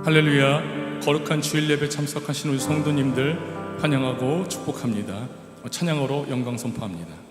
할렐루야. 거룩한 주일 예배 참석하신 우리 성도님들 환영하고 축복합니다. 찬양으로 영광 선포합니다.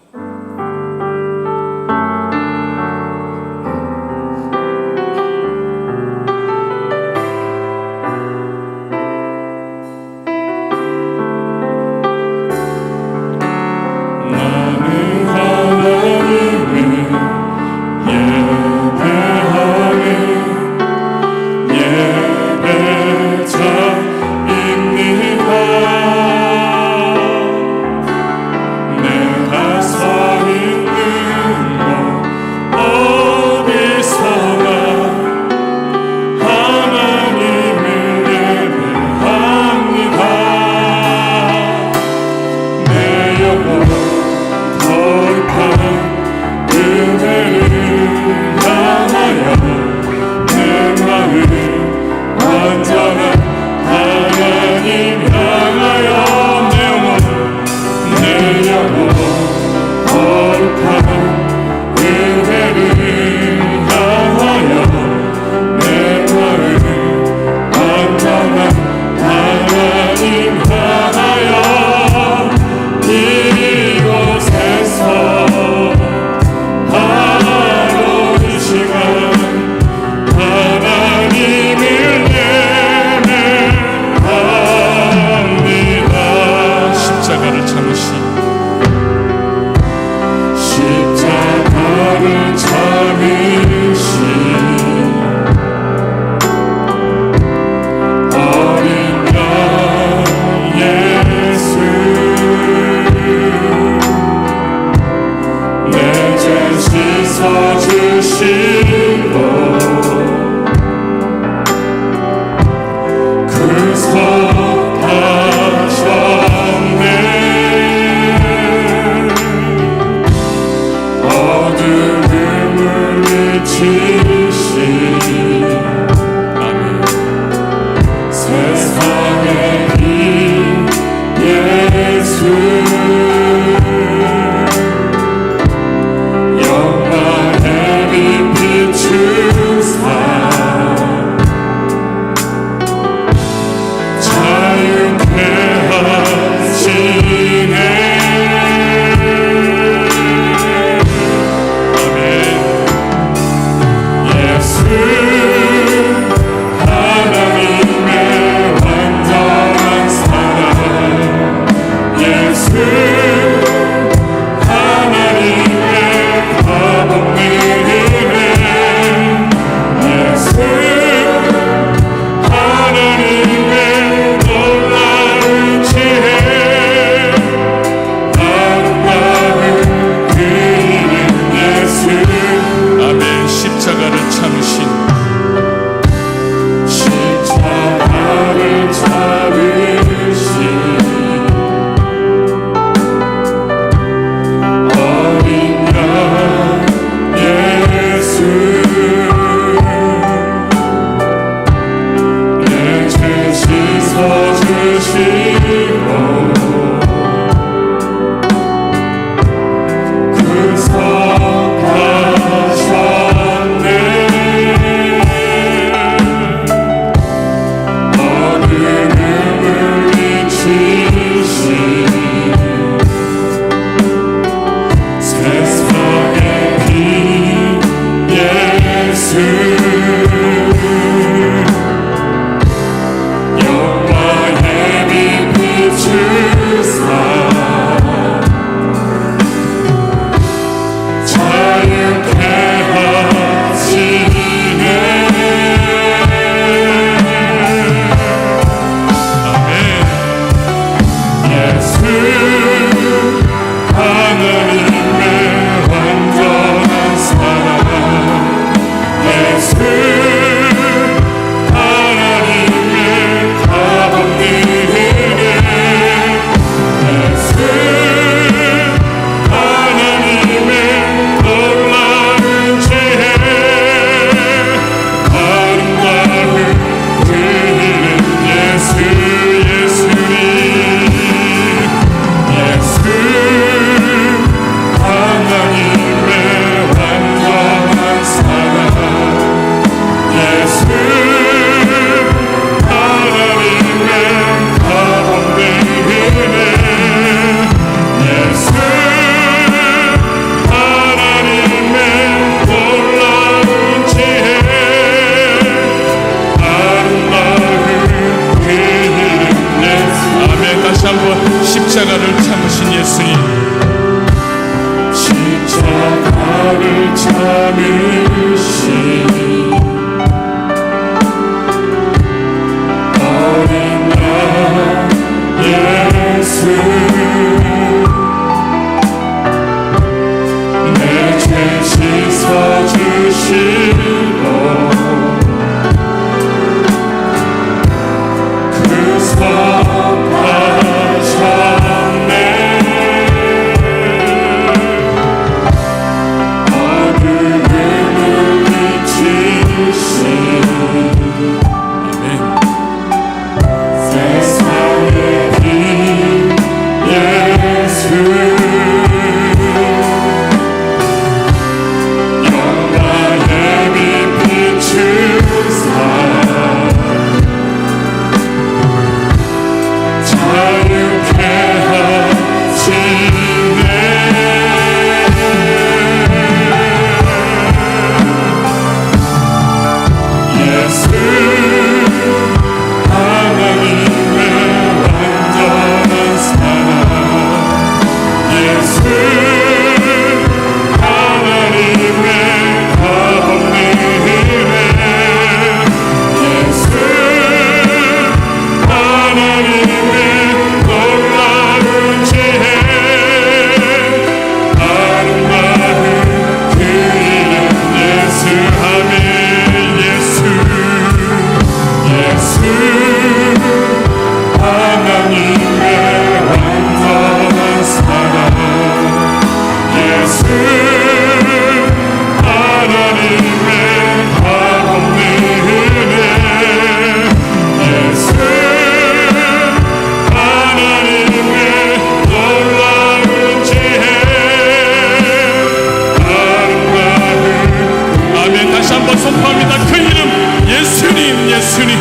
주님.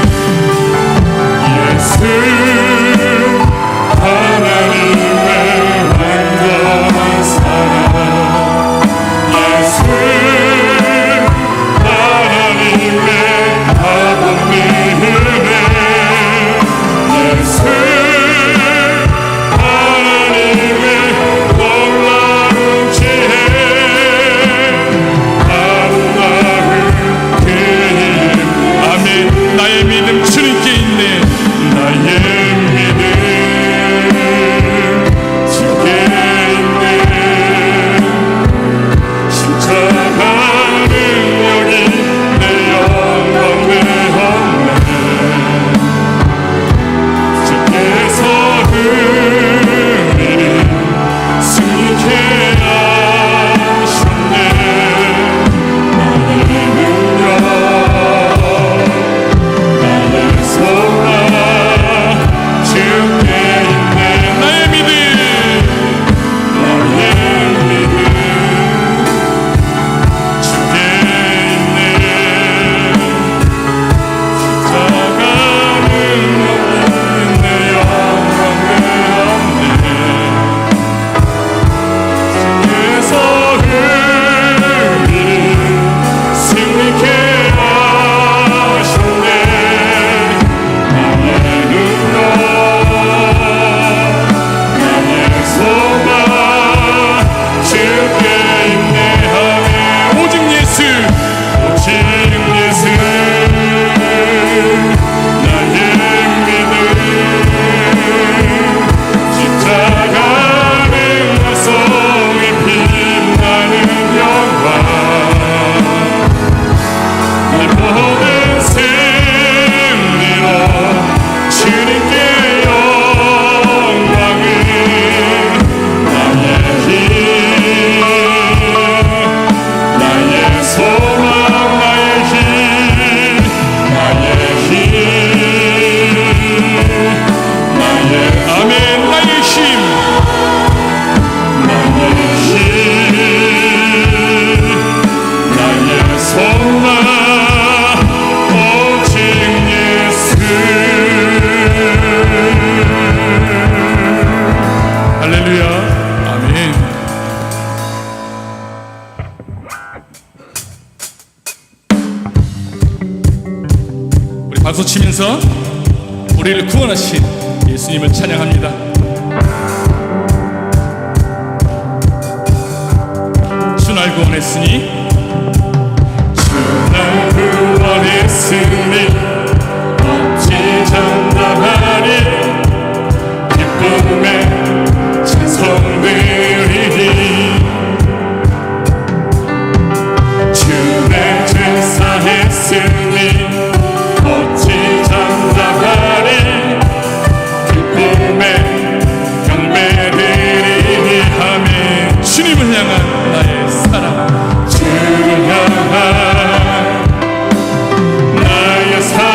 예수 하나님의 완전한 사랑, 예수 하나님의 아버지 은혜, 예수 하나님의 놀라운 지혜, 아름다운 그 이름. 아멘. 나의 믿음 주님께 있네. 나의 믿음 주께 있네. 십자가 능력이 내 영광 되었네. 주께서 우리를 승리케 하셨네. 나의 능력, 나의 소망 주께 있네. 나의 믿음. 나의 믿음 주께 있네. 십자가 능력이 내 영광 되었네. 주께서 우리를 승리케 하셨네. 나의 능력, 나의 소망 주께 있네. 하네. 오직 예수. 오직 예수 나의 믿음, 십자가를 나서의 빛나는 영광, 내 모든 승리로 주님께 영광을. 나의 힘, 나의 소망, 나의 힘, 나의 힘, 나의 아멘. 나의 힘. 나의 힘, 나의 소망, 오직 예수. 할렐루야. 아멘. 우리 박수 치면서 우리를 구원하신 예수님을 찬양합니다. 주 날 구원했으니 날 구원했으니 어찌 장담하리. 기쁨에 찬송 드리리. 주의 죄 사했으니 어찌 장담하리. 기쁨에 경배드리니. 하며 주님을 향한 나의 사랑. 주를 향한 나의 사랑.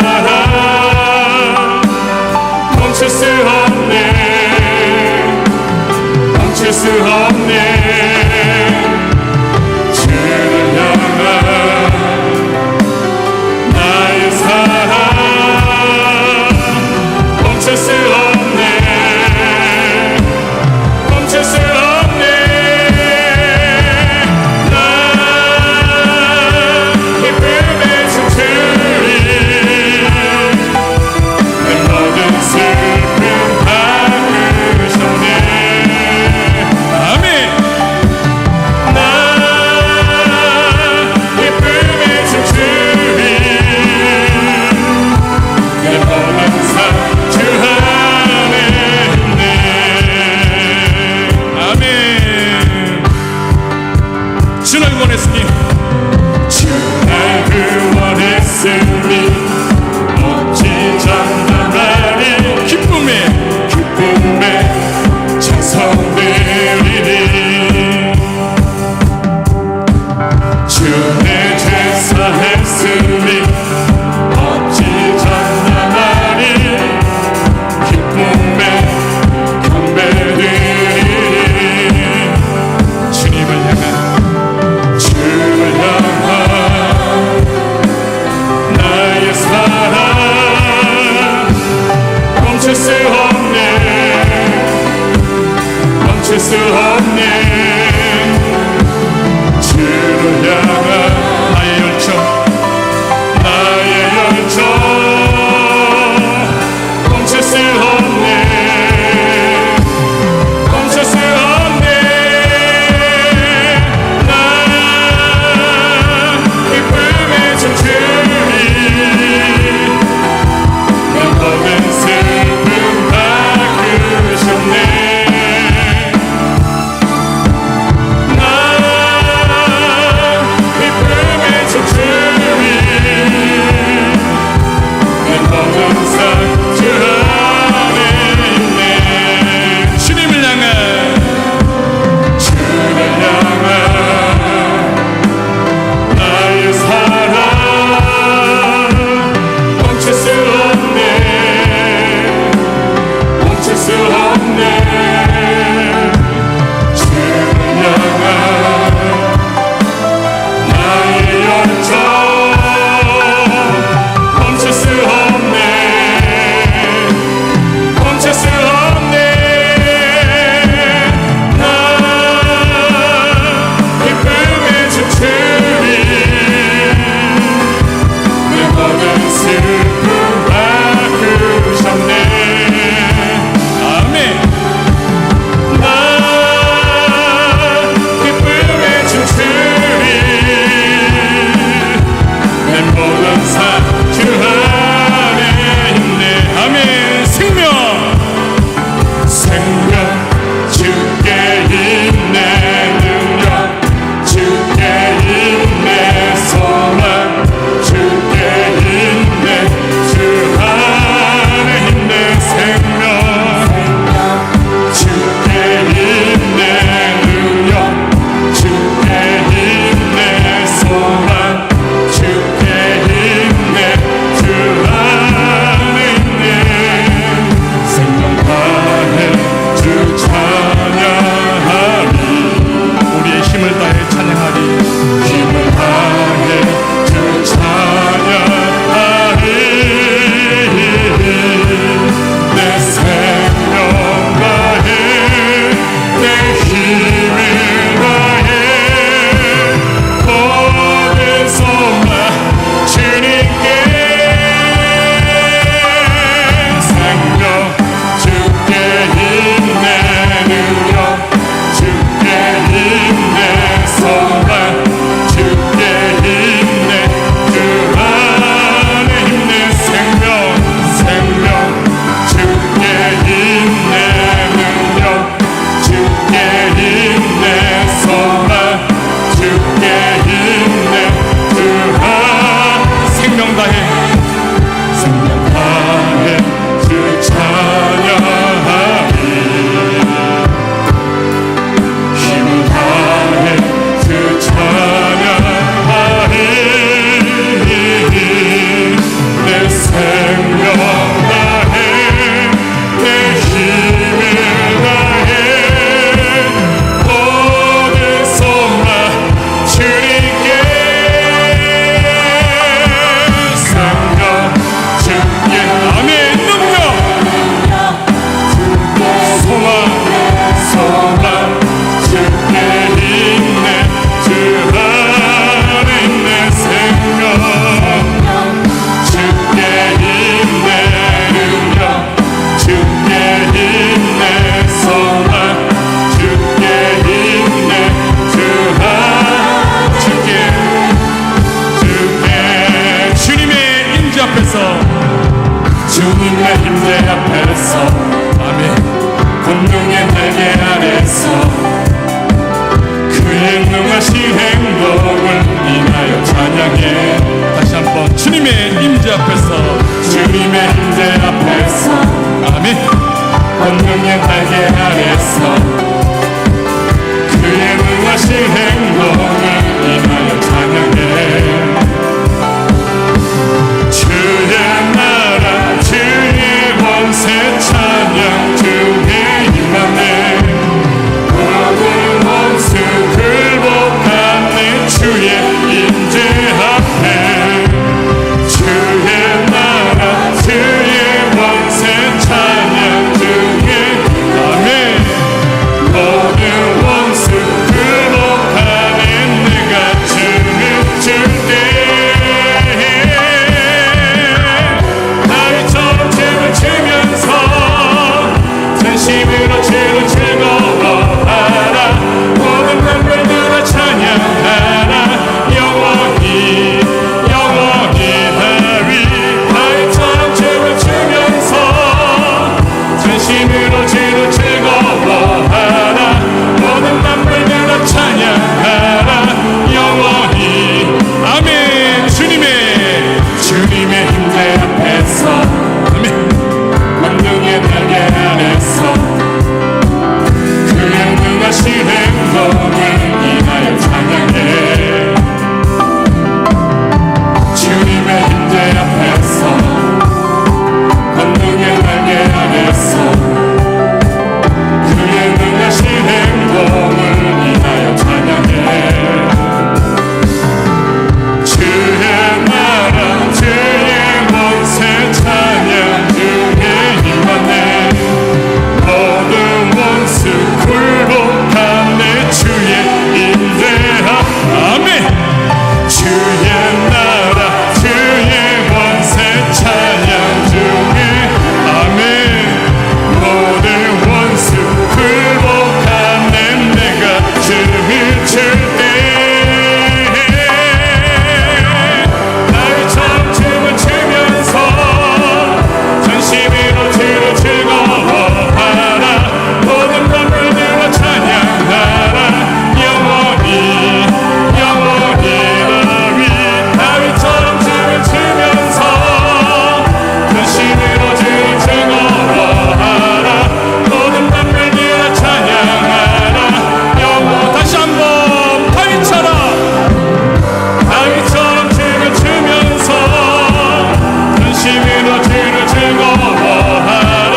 임재 앞에서 아멘. 권능의 날개 아래서 그의 능하신 행동을 인하여 찬양해. 다시 한번 주님의 임재 앞에서 주님의 임재 앞에서 아멘. 권능의 날개 아래서 그의 능하신 행동을 인하여 찬양해. 주의 나라 주의 권세 찬양 주의 임하네. 모든 원수 굴복하네. 주의 임재 앞에 주의 나라 주의 권세 찬양 주의 아멘. 모든 원수 굴복하네. 내가 춤을 출때 나비처럼 춤을 추면서 전심으로 주를 즐거워하라. 모든 만물들아 찬양하라. 영원히 영원히 다윗처럼 춤을 추면서 전심으로 주를 즐거워하라. 모든 만물들아 찬양하라. 영원히 아멘. 주님의 임재 앞에서 아멘. 권능의 날개 아래서 그의 능하신 행동을 인하여 찬양해. 주님의 임재 앞에서 권능의 날개 아래서 그의 능하신 행동을 인하여 찬양해. 주의 나라 주의 권세 찬양 주의 임하네. 모든 원수 굴복하네. 주의 임재 앞 아멘. 주의 나라 주의 권세 찬양 주의 아멘. 모든 원수 굴복하네. 내가 춤을 출때 나비처럼 춤을 추면서 전심으로 주를 즐거워하라. 모든 만물들아 찬양하라. 영원히 영원히 다윗처럼 춤을 추면서 전심으로 주를 즐거워하라. 모든 만물들아 찬양하라. 영원 다시 한번 다윗처럼 춤을 추면서 전심으로 주를 즐거워하라.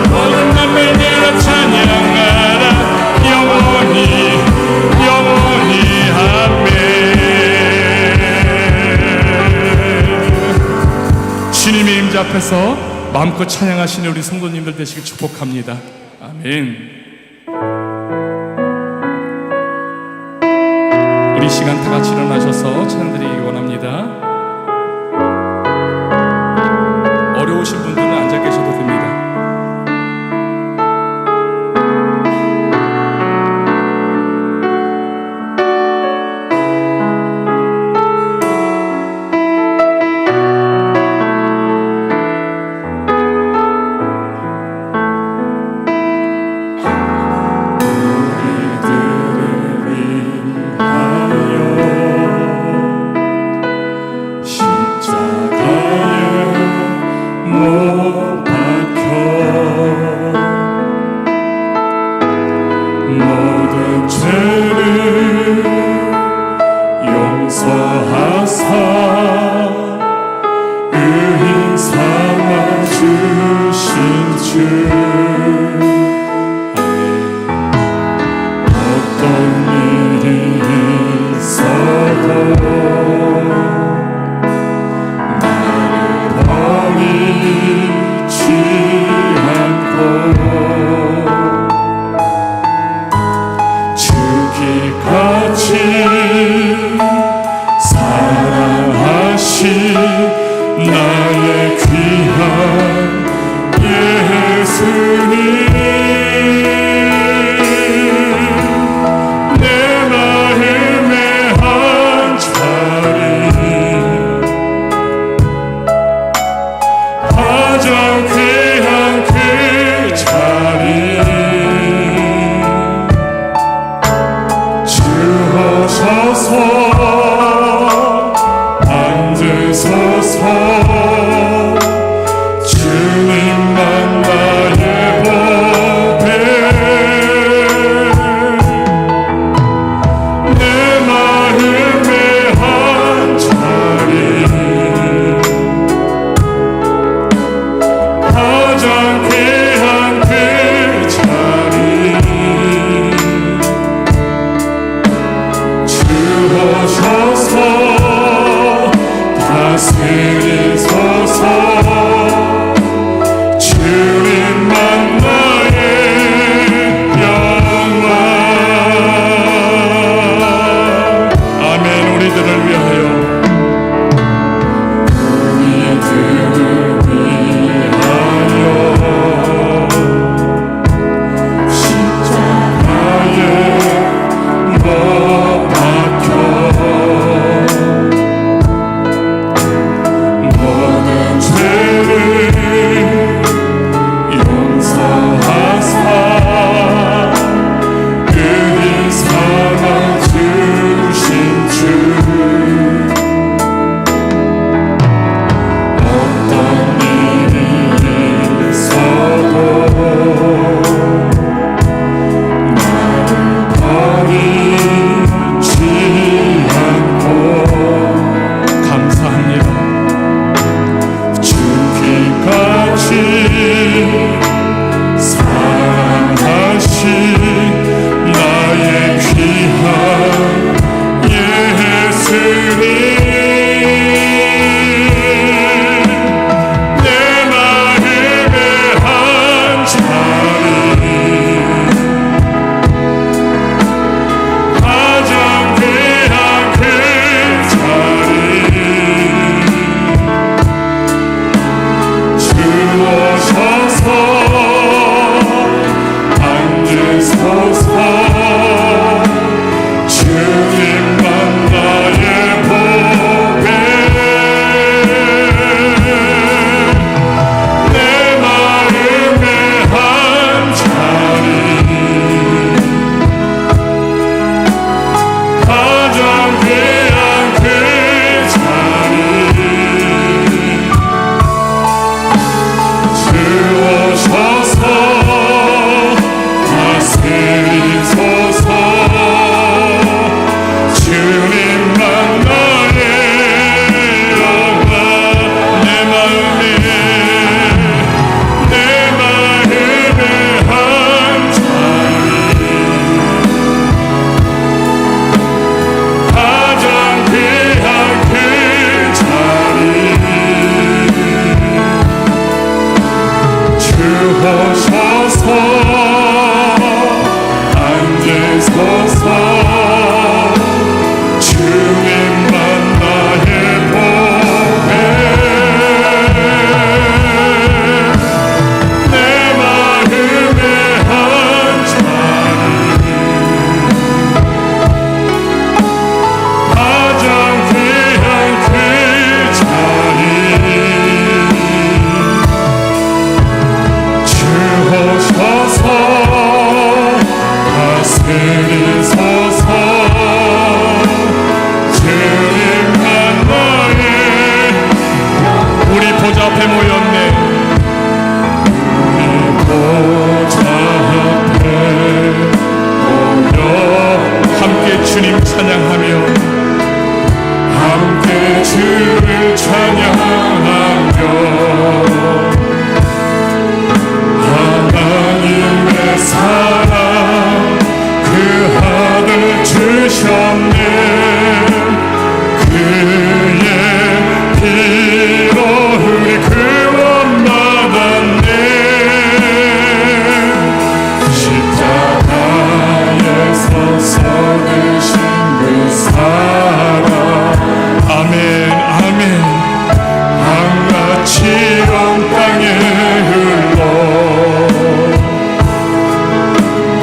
모든 만물들아 찬양하라. 영원히 영원히 아멘. 주님의 임재 앞에서 마음껏 찬양하시는 우리 성도님들 되시길 축복합니다. 아멘. 우리 이 시간 다 같이 일어나셔서 찬양드리기 원합니다. 어려우신 분들은 앉아 계셔도 됩니다. 모든 죄를 용서하사 의인 삼아 주신 주. 어떤 일이 있어도 나를 버리지 않고 주기까지 사랑하신 나의 귀한 예수. 주옵소서. 앉으소서. 주님만 나의 보배, 내 마음의 한 자리, 가장 귀한 그 자리, 주옵소서. 다스리소서. 주님만 나의 우리 보좌 앞에 모였네. 보좌 앞에 모여 함께 주님 찬양하며 함께 주를 찬양하며 하나님의 사랑 그 아들 주셨네. 그의 피로 우리 구원받았네. 십자가에서 쏟으신 그 사랑, 아멘 아멘. 한같이 온 땅에 흘러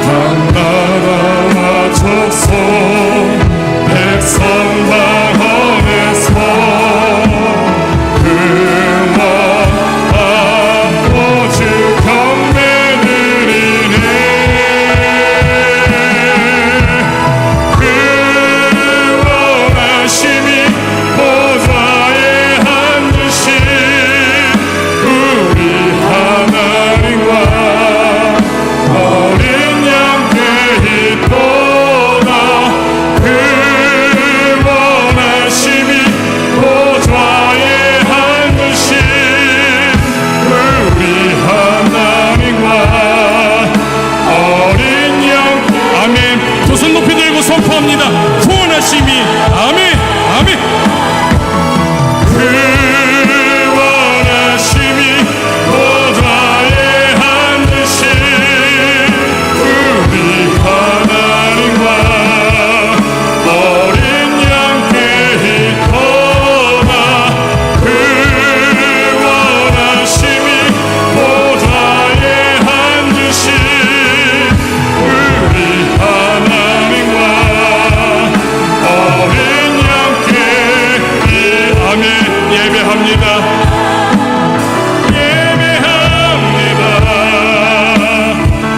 각 나라와 족속 백성 마음에서 구원받고 주 경배 드리네. 구원하심이 보좌에 앉으신 우리 하나님과 어린 양께 있도다. 구원하심이 보좌에 앉으신 우리 하나님과 어린 양. 아멘. 두 손 높이 들고 선포합니다. 구원하심이 아멘 아멘. 구원하심이 보좌에 앉으신 우리 하나님과 어린 양께 있도다. 구원하심이 보좌에 앉으신 우리 하나님과 어린 양께 아멘. 예배합니다. 예배합니다.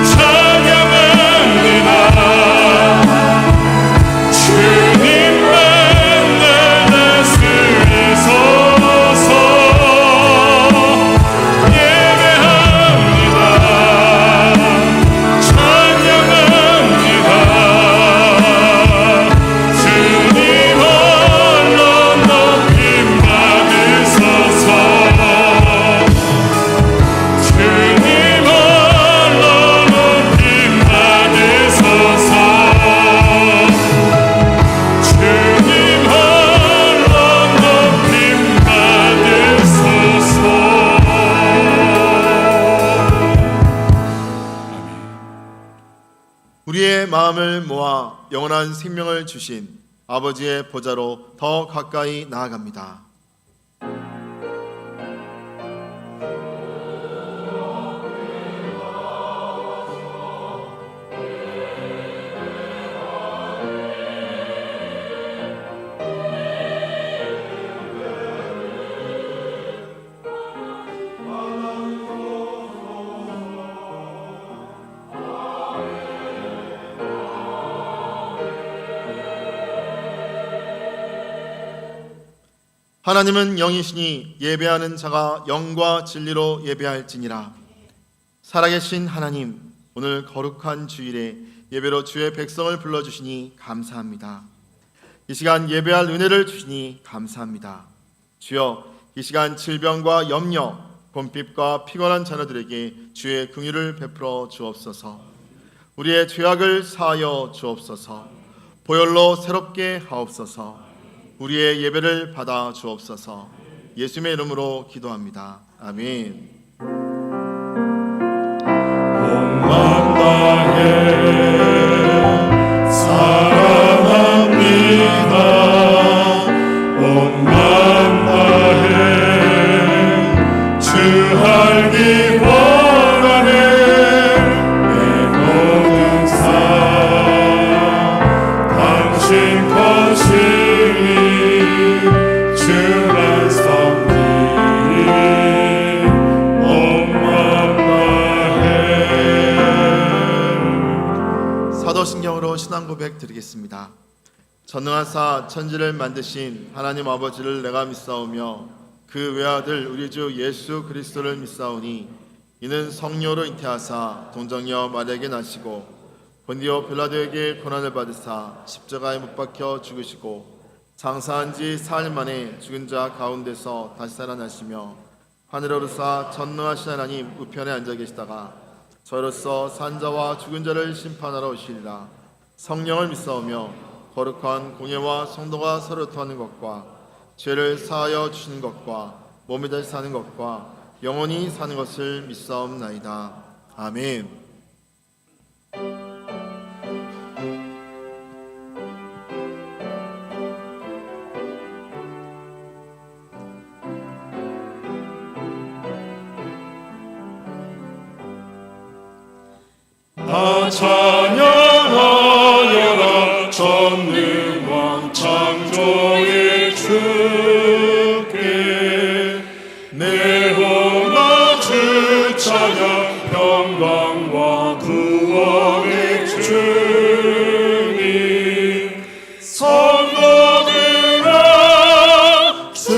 찬양합니다. 주님만 날 다스리소서. 예배합니다. 찬양합니다. 주님 홀로 높임 받으소서. 주님 홀로 높임 받으소서. 주님 홀로 높임 받으소서. 우리의 마음을 모아 영원한 생명을 주신 아버지의 보좌로 더 가까이 나아갑니다. 하나님은 영이시니 예배하는 자가 영과 진리로 예배할지니라. 살아계신 하나님, 오늘 거룩한 주일에 예배로 주의 백성을 불러주시니 감사합니다. 이 시간 예배할 은혜를 주시니 감사합니다. 주여, 이 시간 질병과 염려, 봄빛과 피곤한 자녀들에게 주의 긍휼을 베풀어 주옵소서. 우리의 죄악을 사하여 주옵소서. 보혈로 새롭게 하옵소서. 우리의 예배를 받아 주옵소서. 예수님의 이름으로 기도합니다. 아멘. 알기 원하네 내 모든 삶 당신 것이니 주만 섬기니 엄만 다해. 사도신경으로 신앙 고백 드리겠습니다. 전능하사 천지를 만드신 하나님 아버지를 내가 믿사오며 그 외아들 우리 주 예수 그리스도를 믿사오니 이는 성령으로 잉태하사 동정녀 마리아에게 나시고 본디오 빌라도에게 고난을 받으사 십자가에 못 박혀 죽으시고 장사한 지 사흘 만에 죽은 자 가운데서 다시 살아나시며 하늘에 오르사 전능하신 하나님 우편에 앉아 계시다가 저로서 산자와 죽은 자를 심판하러 오시리라. 성령을 믿사오며 거룩한 공예와 성도가 서로 토하는 것과 죄를 사하여 주시는 것과 몸이 다시 사는 것과 영원히 사는 것을 믿사옵나이다. 아멘. 다 찬양하여라 전능왕 창조의 주께 내호나 주 찬양 평강과 구원의 주님 성도들아 주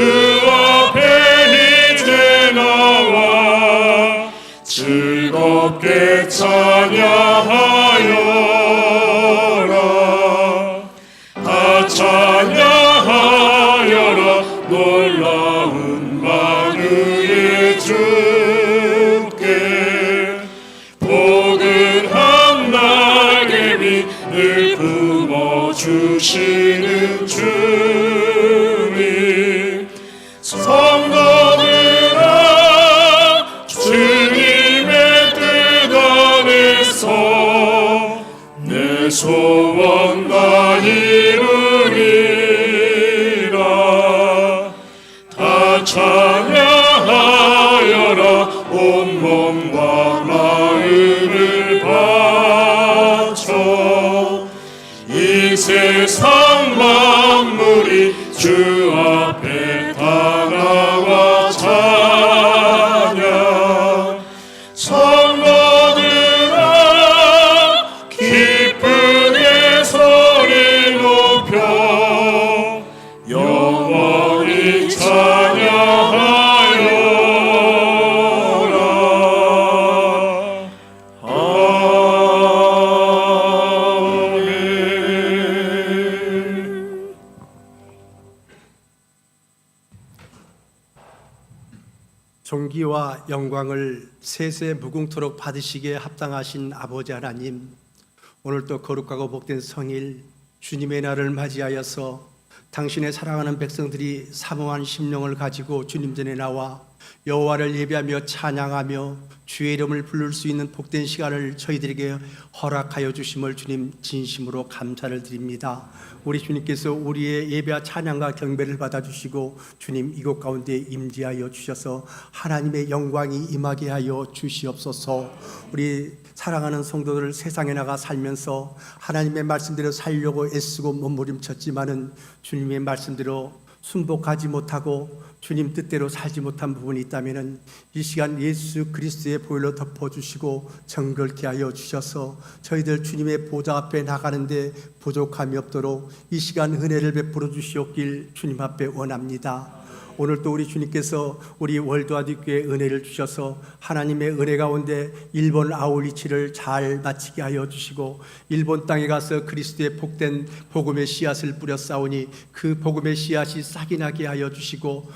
앞에 이제 나와 즐겁게 찬양하여라. 다 찬양하여라 놀라운 만유의 주께 포근한 날개 위를 품어주시는 주님 성도들아 주님의 뜻 안에서 내 소원 다 이루리라. 다 찬양하여라 온몸과 마음을 바쳐 이 세상 만물이 주 앞에 다 나와 찬양 성도들아 기쁘게 소리 높여 영원히 찬양하여라. 아멘. 존귀와 영광을 세세 무궁토록 받으시기에 합당하신 아버지 하나님, 오늘도 거룩하고 복된 성일 주님의 날을 맞이하여서 당신의 사랑하는 백성들이 사모한 심령을 가지고 주님 전에 나와 여호와를 예배하며 찬양하며 주의 이름을 부를 수 있는 복된 시간을 저희들에게 허락하여 주심을 주님 진심으로 감사를 드립니다. 우리 주님께서 우리의 예배와 찬양과 경배를 받아주시고 주님 이곳 가운데 임재하여 주셔서 하나님의 영광이 임하게 하여 주시옵소서. 우리 사랑하는 성도들 세상에 나가 살면서 하나님의 말씀대로 살려고 애쓰고 몸부림쳤지만은 주님의 말씀대로 순복하지 못하고 주님 뜻대로 살지 못한 부분이 있다면 이 시간 예수 그리스도의 보혈로 덮어주시고 정결케 하여 주셔서 저희들 주님의 보좌 앞에 나가는데 부족함이 없도록 이 시간 은혜를 베풀어 주시옵길 주님 앞에 원합니다. 오늘도 우리 주님께서 우리 월드와드교회에 은혜를 주셔서 하나님의 은혜 가운데 일본 아울리치를 잘 마치게 하여 주시고 일본 땅에 가서 그리스도의 복된 복음의 씨앗을 뿌려 싸우니 그 복음의 씨앗이 싹이 나게 하여 주시고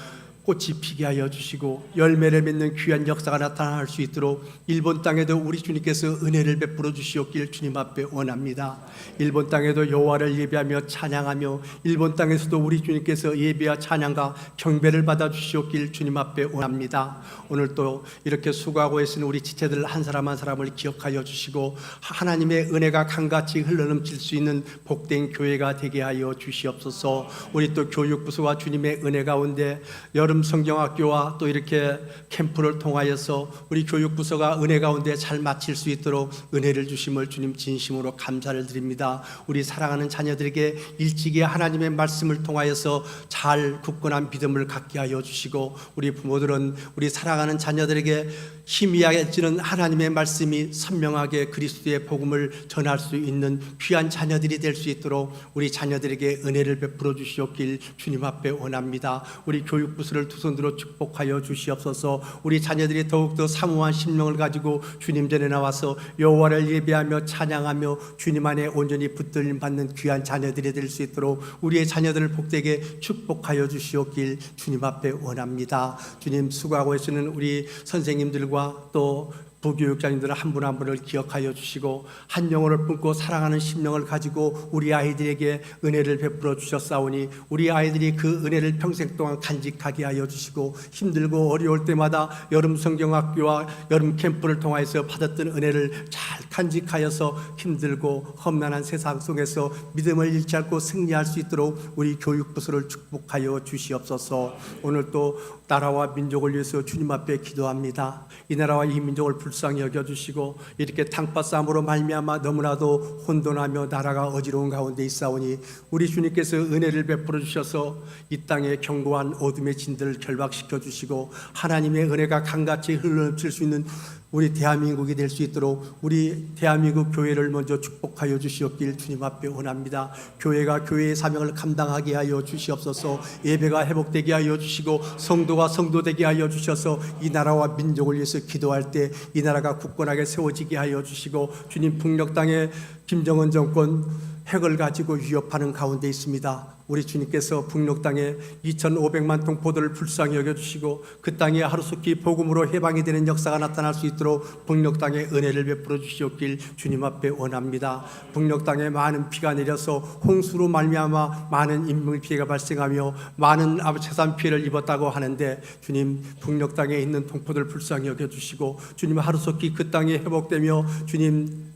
꽃이 피게 하여 주시고 열매를 맺는 귀한 역사가 나타날 수 있도록 일본 땅에도 우리 주님께서 은혜를 베풀어 주시옵길 주님 앞에 원합니다. 일본 땅에도 여호와를 예배하며 찬양하며 일본 땅에서도 우리 주님께서 예배와 찬양과 경배를 받아 주시옵길 주님 앞에 원합니다. 오늘도 이렇게 수고하고 계신 우리 지체들 한 사람 한 사람을 기억하여 주시고 하나님의 은혜가 강같이 흘러넘칠 수 있는 복된 교회가 되게 하여 주시옵소서. 우리 또 교육부서와 주님의 은혜 가운데 여름 여름 성경학교와 또 이렇게 캠프를 통하여서 우리 교육부서가 은혜 가운데 잘 마칠 수 있도록 은혜를 주심을 주님 진심으로 감사를 드립니다. 우리 사랑하는 자녀들에게 일찍이 하나님의 말씀을 통하여서 잘 굳건한 믿음을 갖게 하여 주시고, 우리 부모들은 우리 사랑하는 자녀들에게 희미해지는 하나님의 말씀이 선명하게 그리스도의 복음을 전할 수 있는 귀한 자녀들이 될 수 있도록 우리 자녀들에게 은혜를 베풀어 주시옵길 주님 앞에 원합니다. 우리 교육부서를 두 손으로 축복하여 주시옵소서. 우리 자녀들이 더욱더 사모한 심령을 가지고 주님 전에 나와서 여호와를 예배하며 찬양하며 주님 안에 온전히 붙들림 받는 귀한 자녀들이 될 수 있도록 우리의 자녀들을 복되게 축복하여 주시옵길 주님 앞에 원합니다. 주님, 수고하고 계시는 우리 선생님들과 또 부교육자님들 한 분 한 분을 기억하여 주시고 한 영혼을 품고 사랑하는 심령을 가지고 우리 아이들에게 은혜를 베풀어 주셨사오니 우리 아이들이 그 은혜를 평생 동안 간직하게 하여 주시고, 힘들고 어려울 때마다 여름 성경학교와 여름 캠프를 통하여서 받았던 은혜를 잘 간직하여서 힘들고 험난한 세상 속에서 믿음을 잃지 않고 승리할 수 있도록 우리 교육부서를 축복하여 주시옵소서. 오늘 또 나라와 민족을 위해서 주님 앞에 기도합니다. 이 나라와 이 민족을 불쌍히 여겨주시고 이렇게 탕바싸움으로 말미암아 너무나도 혼돈하며 나라가 어지러운 가운데 있사오니 우리 주님께서 은혜를 베풀어 주셔서 이 땅의 견고한 어둠의 진들을 결박시켜 주시고 하나님의 은혜가 강같이 흘러넘칠 수 있는 우리 대한민국이 될 수 있도록 우리 대한민국 교회를 먼저 축복하여 주시옵길 주님 앞에 원합니다. 교회가 교회의 사명을 감당하게 하여 주시옵소서. 예배가 회복되게 하여 주시고 성도가 성도되게 하여 주셔서 이 나라와 민족을 위해서 기도할 때 이 나라가 굳건하게 세워지게 하여 주시고, 주님, 북녘 땅에 김정은 정권 핵을 가지고 위협하는 가운데 있습니다. 우리 주님께서 북녘 땅에 2,500만 동포들을 불쌍히 여겨주시고 그 땅에 하루속히 복음으로 해방이 되는 역사가 나타날 수 있도록 북녘 땅에 은혜를 베풀어 주시옵길 주님 앞에 원합니다. 북녘 땅에 많은 비가 내려서 홍수로 말미암아 많은 인명 피해가 발생하며 많은 재산 피해를 입었다고 하는데, 주님, 북녘 땅에 있는 동포들 불쌍히 여겨주시고 주님, 하루속히 그 땅이 회복되며 주님,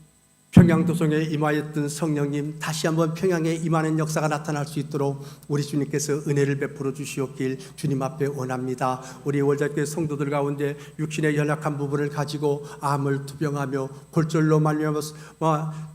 평양도성에 임하였던 성령님 다시 한번 평양에 임하는 역사가 나타날 수 있도록 우리 주님께서 은혜를 베풀어 주시옵길 주님 앞에 원합니다. 우리 월자교회 성도들 가운데 육신의 연약한 부분을 가지고 암을 투병하며 골절로 말미암아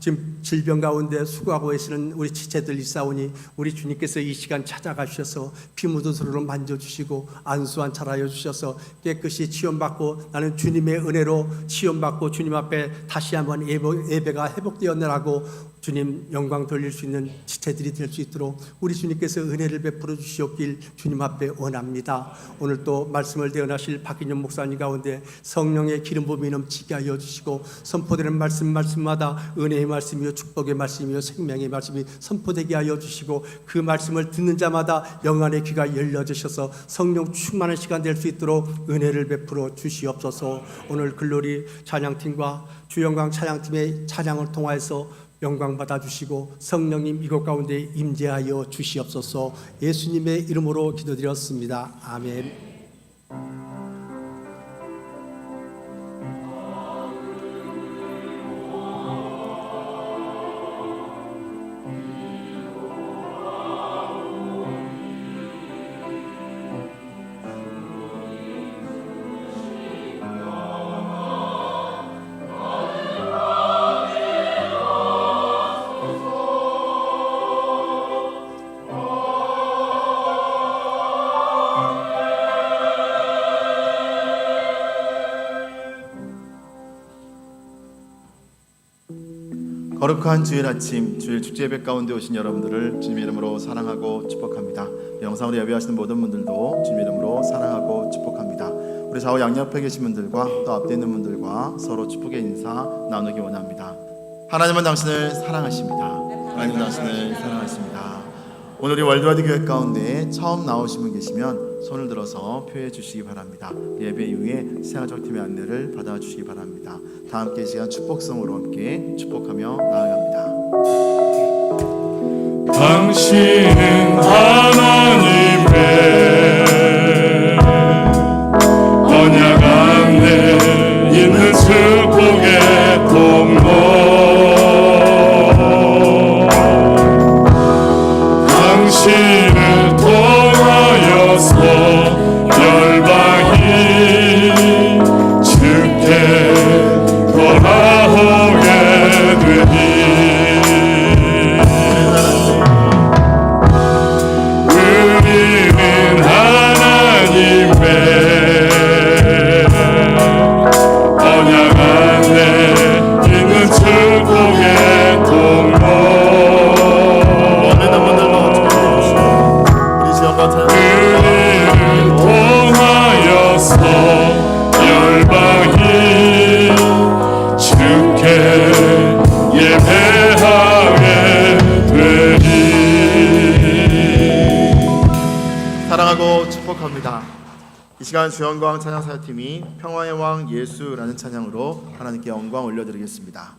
지금 질병 가운데 수고하고 계시는 우리 지체들 있사오니 우리 주님께서 이 시간 찾아가셔서 피 묻은 손으로 만져주시고 안수한 차라여 주셔서 깨끗이 치유받고 나는 주님의 은혜로 치유받고 주님 앞에 다시 한번 예배가 회복되었느라고 주님 영광 돌릴 수 있는 지체들이 될 수 있도록 우리 주님께서 은혜를 베풀어 주시옵길 주님 앞에 원합니다. 오늘 또 말씀을 대언하실 박인영 목사님 가운데 성령의 기름 부음이 넘치게 하여 주시고 선포되는 말씀마다 은혜의 말씀이요 축복의 말씀이요 생명의 말씀이 선포되게 하여 주시고 그 말씀을 듣는 자마다 영안의 귀가 열려주셔서 성령 충만한 시간 될 수 있도록 은혜를 베풀어 주시옵소서. 오늘 글로리 찬양팀과 주영광 찬양팀의 찬양을 통하여서 영광 받아주시고 성령님 이곳 가운데 임재하여 주시옵소서. 예수님의 이름으로 기도드렸습니다. 아멘. 거룩한 주일 아침, 주일 축제 예배 가운데 오신 여러분들을 주님의 이름으로 사랑하고 축복합니다. 영상으로 예배하시는 모든 분들도 주님의 이름으로 사랑하고 축복합니다. 우리 좌우 양옆에 계신 분들과 또 앞에 있는 분들과 서로 축복의 인사 나누기 원합니다. 하나님은 당신을 사랑하십니다. 하나님은 당신을 사랑하십니다. 오늘 우리 월드와드 교회 가운데 처음 나오신 분 계시면 손을 들어서 표해 주시기 바랍니다. 예배 이후에 새가족팀의 안내를 받아주시기 바랍니다. 다 함께 이 시간 축복성으로 함께 축복하며 나아갑니다. 당신은 하나님의 언약 안에 있는 축복의 통로, 당신을 통하여서 열방이 주께 예배하게 되리. 사랑하고 축복합니다. 이 시간 주영광 찬양사역팀이 평화의 왕 예수라는 찬양으로 하나님께 영광 올려드리겠습니다.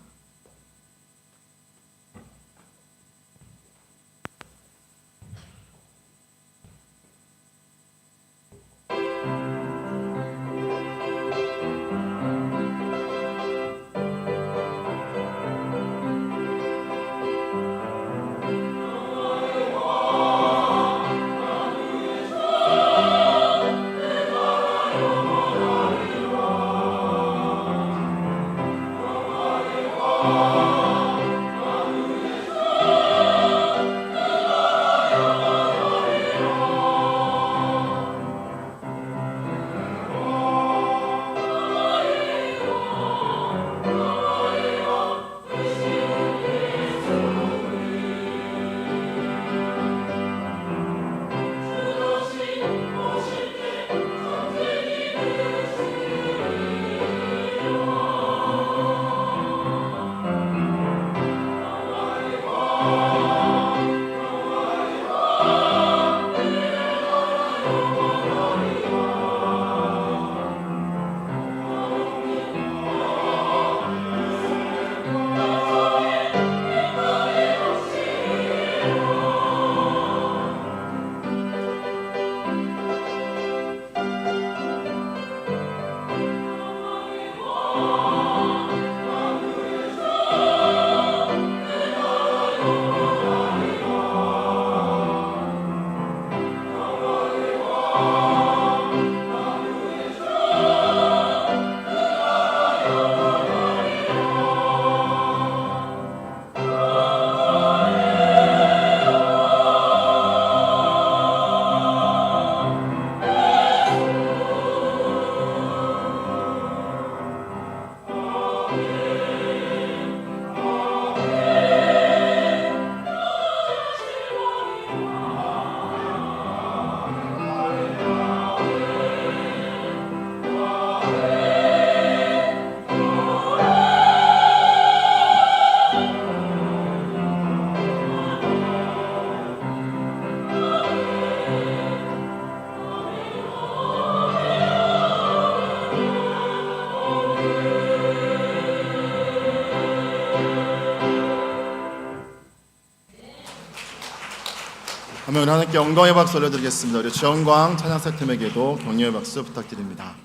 아멘. 하나님께 영광의 박수 올려드리겠습니다. 우리 주영광 찬양사역팀에게도 격려의 박수 부탁드립니다.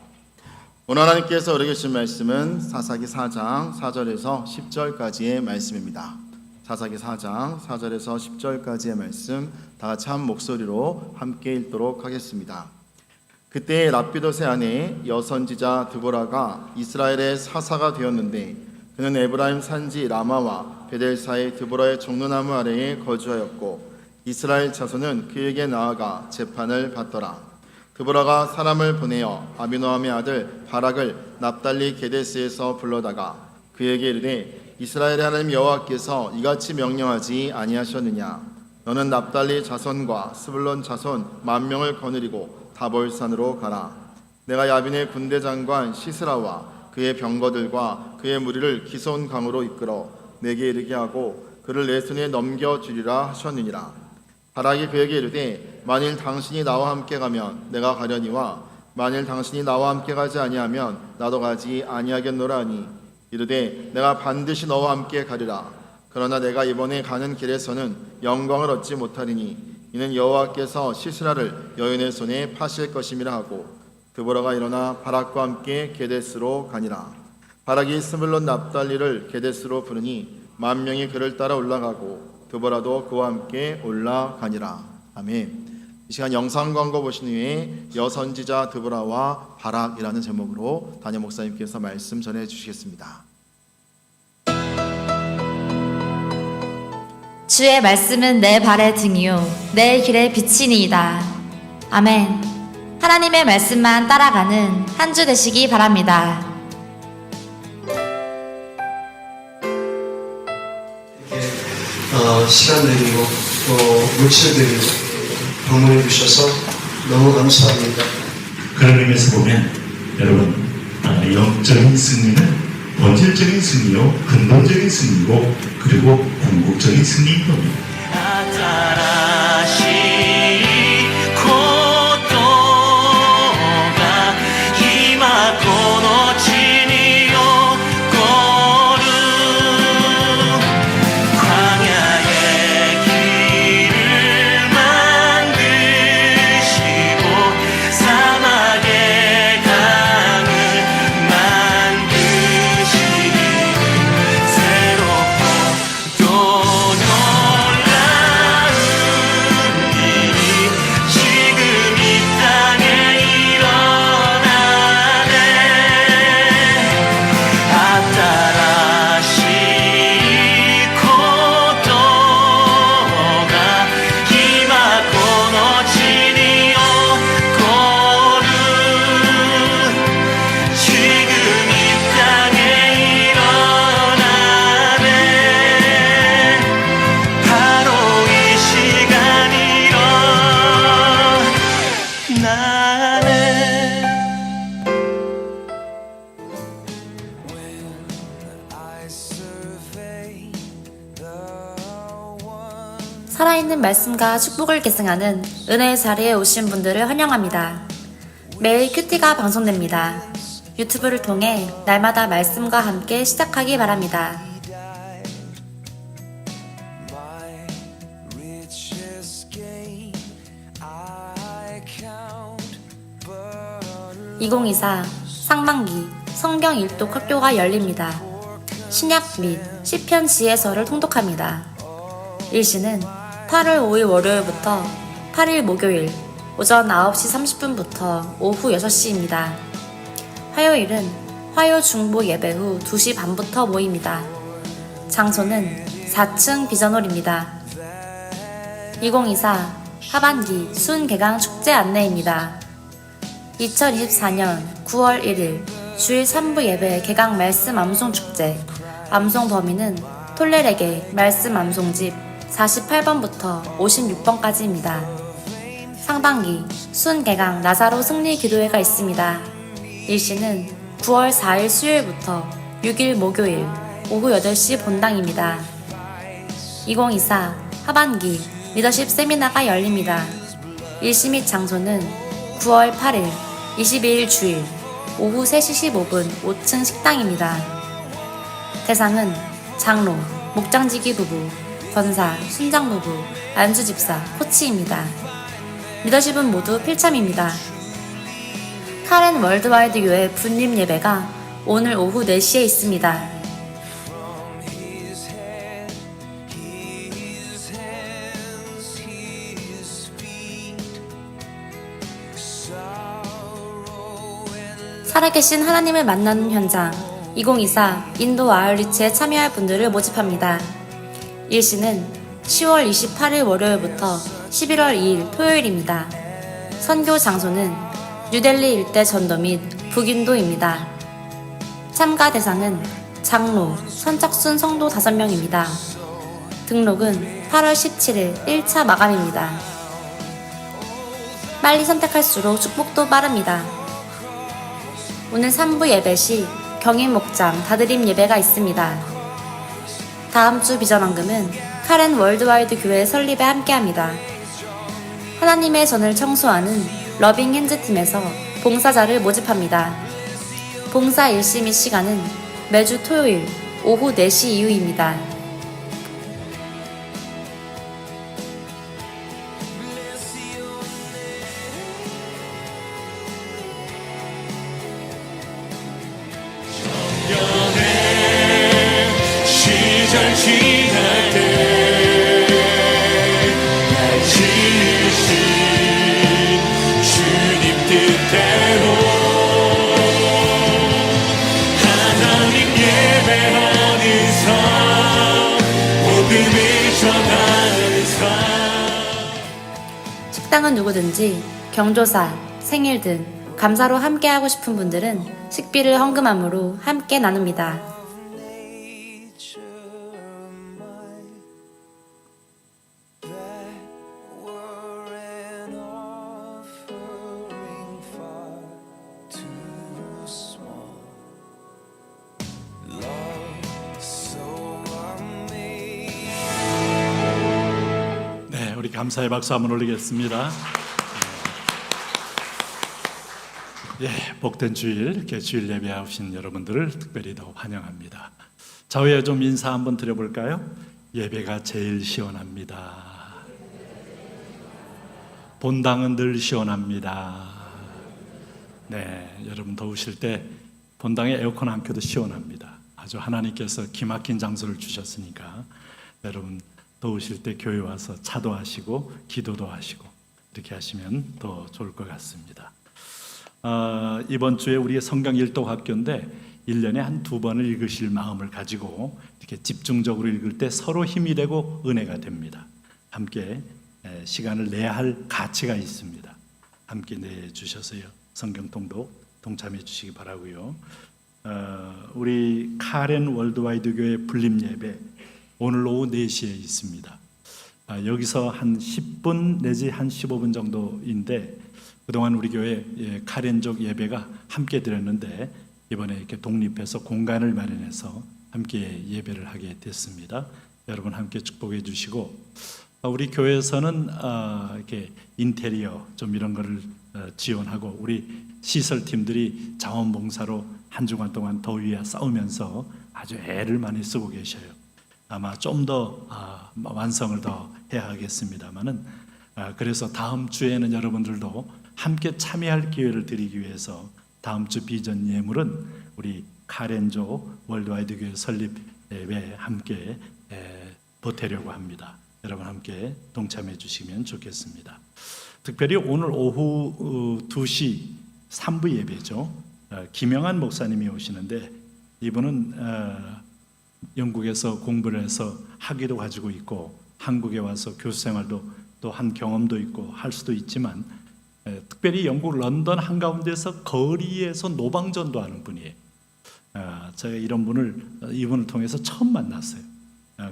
오늘 하나님께서 우리에게 주신 말씀은 사사기 4장 4절에서 10절까지의 말씀입니다. 사사기 4장 4절에서 10절까지의 말씀 다 같이 한 목소리로 함께 읽도록 하겠습니다. 그때 랍비돗의 아내 여선지자 드보라가 이스라엘의 사사가 되었는데 그는 에브라임 산지 라마와 베델 사이 드보라의 종려나무 아래에 거주하였고 이스라엘 자손은 그에게 나아가 재판을 받더라. 드보라가 사람을 보내어 아비노함의 아들 바락을 납달리 게데스에서 불러다가 그에게 이르되 이스라엘의 하나님 여호와께서 이같이 명령하지 아니하셨느냐. 너는 납달리 자손과 스불론 자손 10,000명을 거느리고 다볼산으로 가라. 내가 야빈의 군대 장관 시스라와 그의 병거들과 그의 무리를 기손 강으로 이끌어 내게 이르게 하고 그를 내 손에 넘겨주리라 하셨느니라. 바락이 그에게 이르되 만일 당신이 나와 함께 가면 내가 가려니와 만일 당신이 나와 함께 가지 아니하면 나도 가지 아니하겠노라 하니 이르되 내가 반드시 너와 함께 가리라. 그러나 내가 이번에 가는 길에서는 영광을 얻지 못하리니 이는 여호와께서 시스라를 여인의 손에 파실 것임이라 하고 드보라가 일어나 바락과 함께 게데스로 가니라. 바락이 스불론 납달리를 게데스로 부르니 10,000명이 그를 따라 올라가고 드보라도 그와 함께 올라가니라. 아멘. 이 시간 영상 광고 보신 후에 여선지자 드보라와 바락이라는 제목으로 담임 목사님께서 말씀 전해 주시겠습니다. 주의 말씀은 내 발의 등이요 내 길의 빛이니이다. 아멘. 하나님의 말씀만 따라가는 한 주 되시기 바랍니다. 시간 내리고 또 물질 드리고 방문해 주셔서 너무 감사합니다. 그런 의미에서 보면 여러분 영적인 승리는 본질적인 승리요, 근본적인 승리고, 그리고 궁극적인 승리인 겁니다. 新しいことが今この地に起こる輝きる만드시고 사막의 강을 만드시는 새롭고 또 놀라운 일이 지금 이 땅에 일어나네. 아따라시 고도가 기막고 너지니 오고는 지금 이 땅에 일어나네. 바로 이 시간 일어나네. 살아있는 말씀과 축복을 계승하는 은혜의 자리에 오신 분들을 환영합니다. 매일 큐티가 방송됩니다. 유튜브를 통해 날마다 말씀과 함께 시작하기 바랍니다. My richest gain I count but 2024 상반기 성경 일독 학교가 열립니다. 신약 및 시편 지혜서를 통독합니다. 일시는 8월 5일 월요일부터 8일 목요일 오전 9시 30분부터 오후 6시입니다. 화요일은 화요 중보 예배 후 2시 반부터 모입니다. 장소는 4층 비전홀입니다. 2024 하반기 순개강 축제 안내입니다. 2024년 9월 1일 주일 3부 예배 개강 말씀 암송 축제. 암송 범위는 톨레레게 말씀 암송집 48번부터 56번까지입니다. 상반기 순개강 나사로 승리 기도회가 있습니다. 일시는 9월 4일 수요일부터 6일 목요일 오후 8시 본당입니다. 2024 하반기 리더십 세미나가 열립니다. 일시 및 장소는 9월 8일 22일 주일 오후 3시 15분 5층 식당입니다. 대상은 장로, 목장지기 부부, 권사, 순장 부부, 안수 집사, 코치입니다. 리더십은 모두 필참입니다. 카렌 월드와이드 교회 분립 예배가 오늘 오후 4시에 있습니다. 살아계신 하나님을 만나는 현장 2024 인도 아울리츠에 참여할 분들을 모집합니다. 일시는 10월 28일 월요일부터 11월 2일 토요일입니다. 선교 장소는 뉴델리 일대 전도 및 북인도입니다. 참가 대상은 장로, 선착순 성도 5명입니다. 등록은 8월 17일 1차 마감입니다. 빨리 선택할수록 축복도 빠릅니다. 오늘 3부 예배 시 경인 목장 다드림 예배가 있습니다. 다음 주 비전왕금은 카렌 월드와이드 교회 설립에 함께합니다. 하나님의 전을 청소하는 러빙 핸즈 팀에서 봉사자를 모집합니다. 봉사 일시 및 시간은 매주 토요일 오후 4시 이후입니다. 시절 지날 때날 지으신 주님 뜻대로 하나님 예배하는 삶 복음을 전하는 삶. 식당은 누구든지 경조사, 생일 등 감사로 함께하고 싶은 분들은 식비를 헌금함으로 함께 나눕니다. 감사의 박수 한번 올리겠습니다. 복된 주일, 이렇게 주일 예배하신 여러분들을 특별히 더 환영합니다. 좌우에 좀 인사 한번 드려볼까요? 예배가 제일 시원합니다. 본당은 늘 시원합니다. 네, 여러분 더우실 때 본당에 에어컨 안 켜도 시원합니다. 아주 하나님께서 기막힌 장소를 주셨으니까 여러분 더우실 때 교회 와서 차도 하시고 기도도 하시고 이렇게 하시면 더 좋을 것 같습니다. 이번 주에 우리의 성경 일독 학교인데 1년에 한 2번을 읽으실 마음을 가지고 이렇게 집중적으로 읽을 때 서로 힘이 되고 은혜가 됩니다. 함께 시간을 내야 할 가치가 있습니다. 함께 내주셔서요. 성경 통독 동참해 주시기 바라고요. 우리 카렌 월드와이드 교회 불림 예배 오늘 오후 4시에 있습니다. 여기서 한 10분 내지 한 15분 정도인데 그동안 우리 교회 카렌족 예배가 함께 드렸는데 이번에 이렇게 독립해서 공간을 마련해서 함께 예배를 하게 됐습니다. 여러분 함께 축복해 주시고 우리 교회에서는 이렇게 인테리어 좀 이런 거를 지원하고 우리 시설팀들이 자원봉사로 한 주간 동안 더위에 싸우면서 아주 애를 많이 쓰고 계셔요. 아마 좀 더 완성을 더 해야 하겠습니다만은 그래서 다음 주에는 여러분들도 함께 참여할 기회를 드리기 위해서 다음 주 비전 예물은 우리 카렌조 월드와이드 교회 설립 예배에 함께 보태려고 합니다. 여러분 함께 동참해 주시면 좋겠습니다. 특별히 오늘 오후 2시 3부 예배죠. 김영한 목사님이 오시는데 이분은 영국에서 공부를 해서 학위도 가지고 있고 한국에 와서 교수 생활도 또 한 경험도 있고 할 수도 있지만 특별히 영국 런던 한가운데서 거리에서 노방전도 하는 분이에요. 제가 이분을 통해서 처음 만났어요.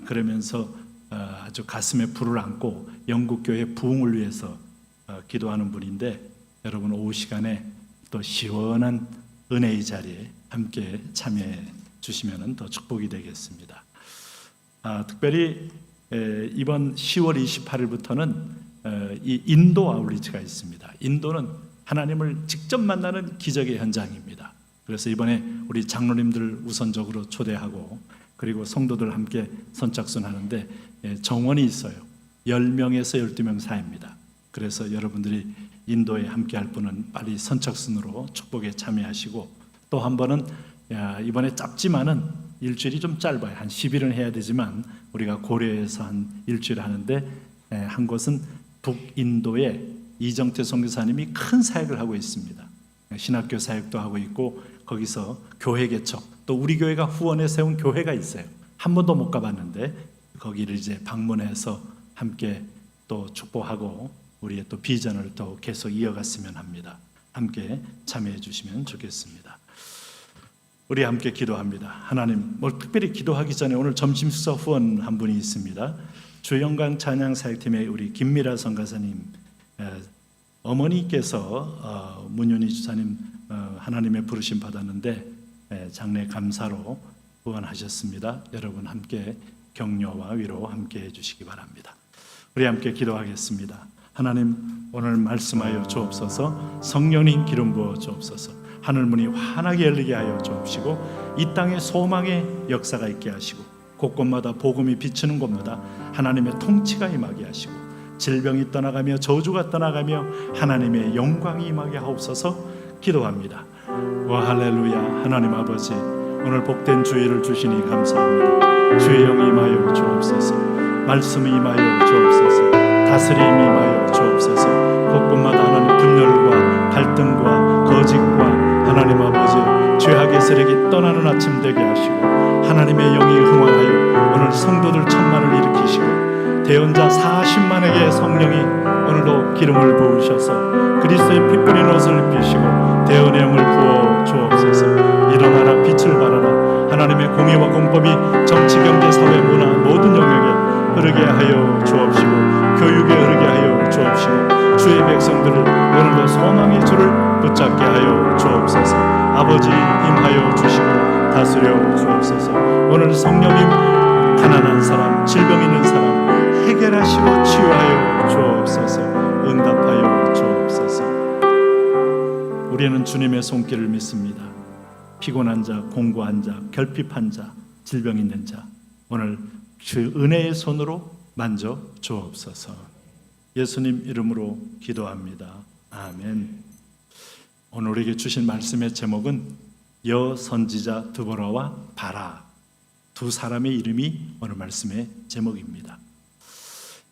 그러면서 아주 가슴에 불을 안고 영국 교회 부흥을 위해서 기도하는 분인데 여러분 오후 시간에 또 시원한 은혜의 자리에 함께 참여해 주시면 더 축복이 되겠습니다. 특별히 이번 10월 28일부터는 이 인도 아울리치가 있습니다. 인도는 하나님을 직접 만나는 기적의 현장입니다. 그래서 이번에 우리 장로님들 우선적으로 초대하고 그리고 성도들 함께 선착순 하는데 정원이 있어요. 10명에서 12명 사이입니다. 그래서 여러분들이 인도에 함께 할 분은 빨리 선착순으로 축복에 참여하시고 또 한 번은 이번에 짧지만은 일주일이 좀 짧아요. 한 10일은 해야 되지만 우리가 고려해서 한 일주일 하는데 한 곳은 북인도에 이정태 선교사님이 큰 사역을 하고 있습니다. 신학교 사역도 하고 있고 거기서 교회 개척 또 우리 교회가 후원해 세운 교회가 있어요. 한 번도 못 가봤는데 거기를 이제 방문해서 함께 또 축복하고 우리의 또 비전을 또 계속 이어갔으면 합니다. 함께 참여해 주시면 좋겠습니다. 우리 함께 기도합니다. 하나님, 특별히 기도하기 전에 오늘 점심 식사 후원 한 분이 있습니다. 주영광 찬양 사역팀의 우리 김미라 선가사님 어머니께서 문윤희 주사님 하나님의 부르심 받았는데 장례 감사로 후원하셨습니다. 여러분 함께 격려와 위로 함께 해주시기 바랍니다. 우리 함께 기도하겠습니다. 하나님 오늘 말씀하여 주옵소서. 성령님 기름 부어 주옵소서. 하늘문이 환하게 열리게 하여 주옵시고 이 땅에 소망의 역사가 있게 하시고 곳곳마다 복음이 비치는 곳마다 하나님의 통치가 임하게 하시고 질병이 떠나가며 저주가 떠나가며 하나님의 영광이 임하게 하옵소서 기도합니다. 와 할렐루야. 하나님 아버지 오늘 복된 주일을 주시니 감사합니다. 주의 영이 임하여 주옵소서. 말씀이 임하여 주옵소서. 다스림이 임하여 주옵소서. 곳곳마다 하나님 분열과 갈등과 거짓과 하나님 아버지 죄악의 세력이 떠나는 아침 되게 하시고 하나님의 영이 흥왕하여 오늘 성도들 천만을 일으키시고 대언자 40만에게 성령이 오늘도 기름을 부으셔서 그리스도의 피 뿌린 옷을 입히시고 대언의 영을 부어 주옵소서. 일어나라 빛을 발하라. 하나님의 공의와 공법이 정치 경제 사회 문화 모든 영역에 흐르게 하여 주옵시고 교육에 흐르게 하여 주옵시고 주의 백성들을 오늘도 소망의 줄을 붙잡게 하여 주옵소서. 아버지 임하여 주시고 다스려 주옵소서. 오늘 성령님 가난한 사람 질병 있는 사람 해결하시고 치유하여 주옵소서. 응답하여 주옵소서. 우리는 주님의 손길을 믿습니다. 피곤한 자, 공고한 자, 결핍한 자, 질병 있는 자, 오늘 주 은혜의 손으로 만져 주옵소서. 예수님 이름으로 기도합니다. 아멘. 오늘 우리에게 주신 말씀의 제목은 여선지자 드보라와 바라, 두 사람의 이름이 오늘 말씀의 제목입니다.